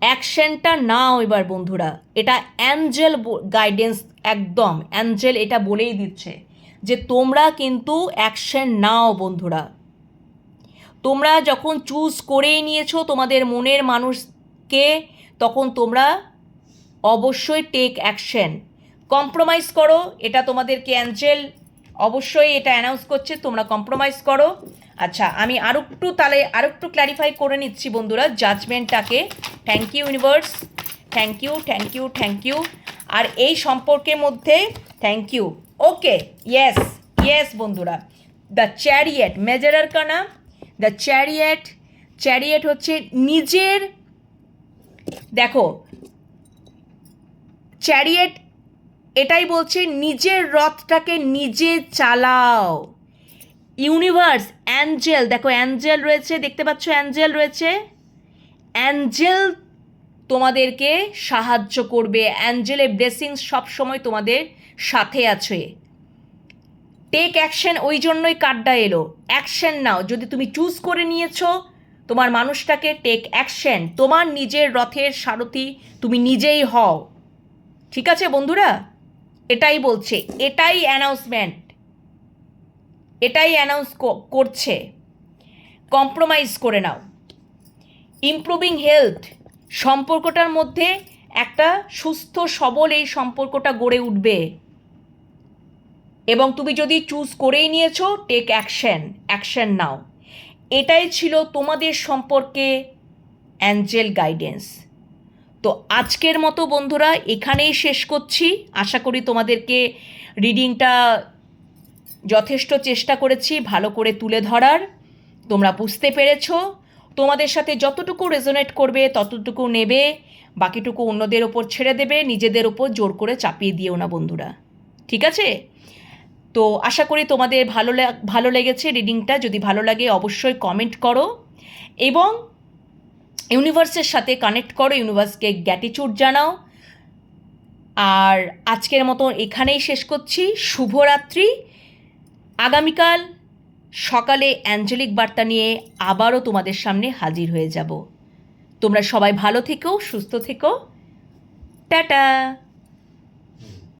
অ্যাকশনটা নাও এবার বন্ধুরা। এটা অ্যাঞ্জেল গাইডেন্স, একদম অ্যাঞ্জেল এটা বলেই দিচ্ছে যে তোমরা কিন্তু অ্যাকশন নাও বন্ধুরা। তোমরা যখন চুজ করেই নিয়েছো তোমাদের মনের মানুষকে, তখন তোমরা অবশ্যই টেক অ্যাকশন, কম্প্রোমাইজ করো। এটা তোমাদেরকে অ্যাঞ্জেল অবশ্যই এটা অ্যানাউন্স করছে, তোমরা কম্প্রোমাইজ করো। আচ্ছা, আমি আরও একটু ক্ল্যারিফাই করে নিচ্ছি বন্ধুরা জাজমেন্টটাকে। Thank you universe, thank you, thank you, thank you. আর এই সম্পর্কের মধ্যে thank you. Okay, yes yes বন্ধুরা। দ্য চ্যারিয়েট, মেজারার কানা, দ্য চ্যারিয়েট, চ্যারিয়েট হচ্ছে নিজের, দেখো চ্যারিয়েট এটাই বলছে নিজের রথটাকে নিজে চালাও। ইউনিভার্স, অ্যাঞ্জেল, দেখো অ্যাঞ্জেল রয়েছে, দেখতে পাচ্ছ অ্যাঞ্জেল রয়েছে, অ্যাঞ্জেল তোমাদেরকে সাহায্য করবে। অ্যাঞ্জেলের ব্লেসিংস সবসময় তোমাদের সাথে আছে। টেক অ্যাকশন, ওই জন্যই কার্ডটা এলো। অ্যাকশন নাও, যদি তুমি চুজ করে নিয়েছো তোমার মানুষটাকে, টেক অ্যাকশন। তোমার নিজের রথের সারথি তুমি নিজেই হও। ঠিক আছে বন্ধুরা, এটাই বলছে, এটাই অ্যানাউন্সমেন্ট, এটাই অ্যানাউন্স করছে। কম্প্রোমাইজ করে নাও। ইমপ্রুভিং হেলথ, সম্পর্কটার মধ্যে একটা সুস্থ সবল এই সম্পর্কটা গড়ে উঠবে। এবং তুমি যদি চুজ করেই নিয়েছো, টেক অ্যাকশন, অ্যাকশন নাও। এটাই ছিল তোমাদের সম্পর্কে অ্যাঞ্জেল গাইডেন্স। তো আজকের মতো বন্ধুরা এখানেই শেষ করছি। আশা করি তোমাদেরকে রিডিংটা যথেষ্ট চেষ্টা করেছি ভালো করে তুলে ধরার, তোমরা বুঝতে পেরেছো। তোমাদের সাথে যতটুকু রেজোনেট করবে ততটুকু নেবে, বাকিটুকু অন্যদের ওপর ছেড়ে দেবে, নিজেদের ওপর জোর করে চাপিয়ে দিও না বন্ধুরা। ঠিক আছে? তো আশা করি তোমাদের ভালো লেগেছে রিডিংটা। যদি ভালো লাগে অবশ্যই কমেন্ট করো এবং ইউনিভার্সের সাথে কানেক্ট করো, ইউনিভার্সকে গ্র্যাটিটিউড জানাও। আর আজকের মতো এখানেই শেষ করছি। শুভরাত্রি। আগামীকাল সকালে অ্যাঞ্জেলিক বার্তা নিয়ে আবারও তোমাদের সামনে হাজির হয়ে যাব। তোমরা সবাই ভালো থেকো, সুস্থ থেকো। টাটা।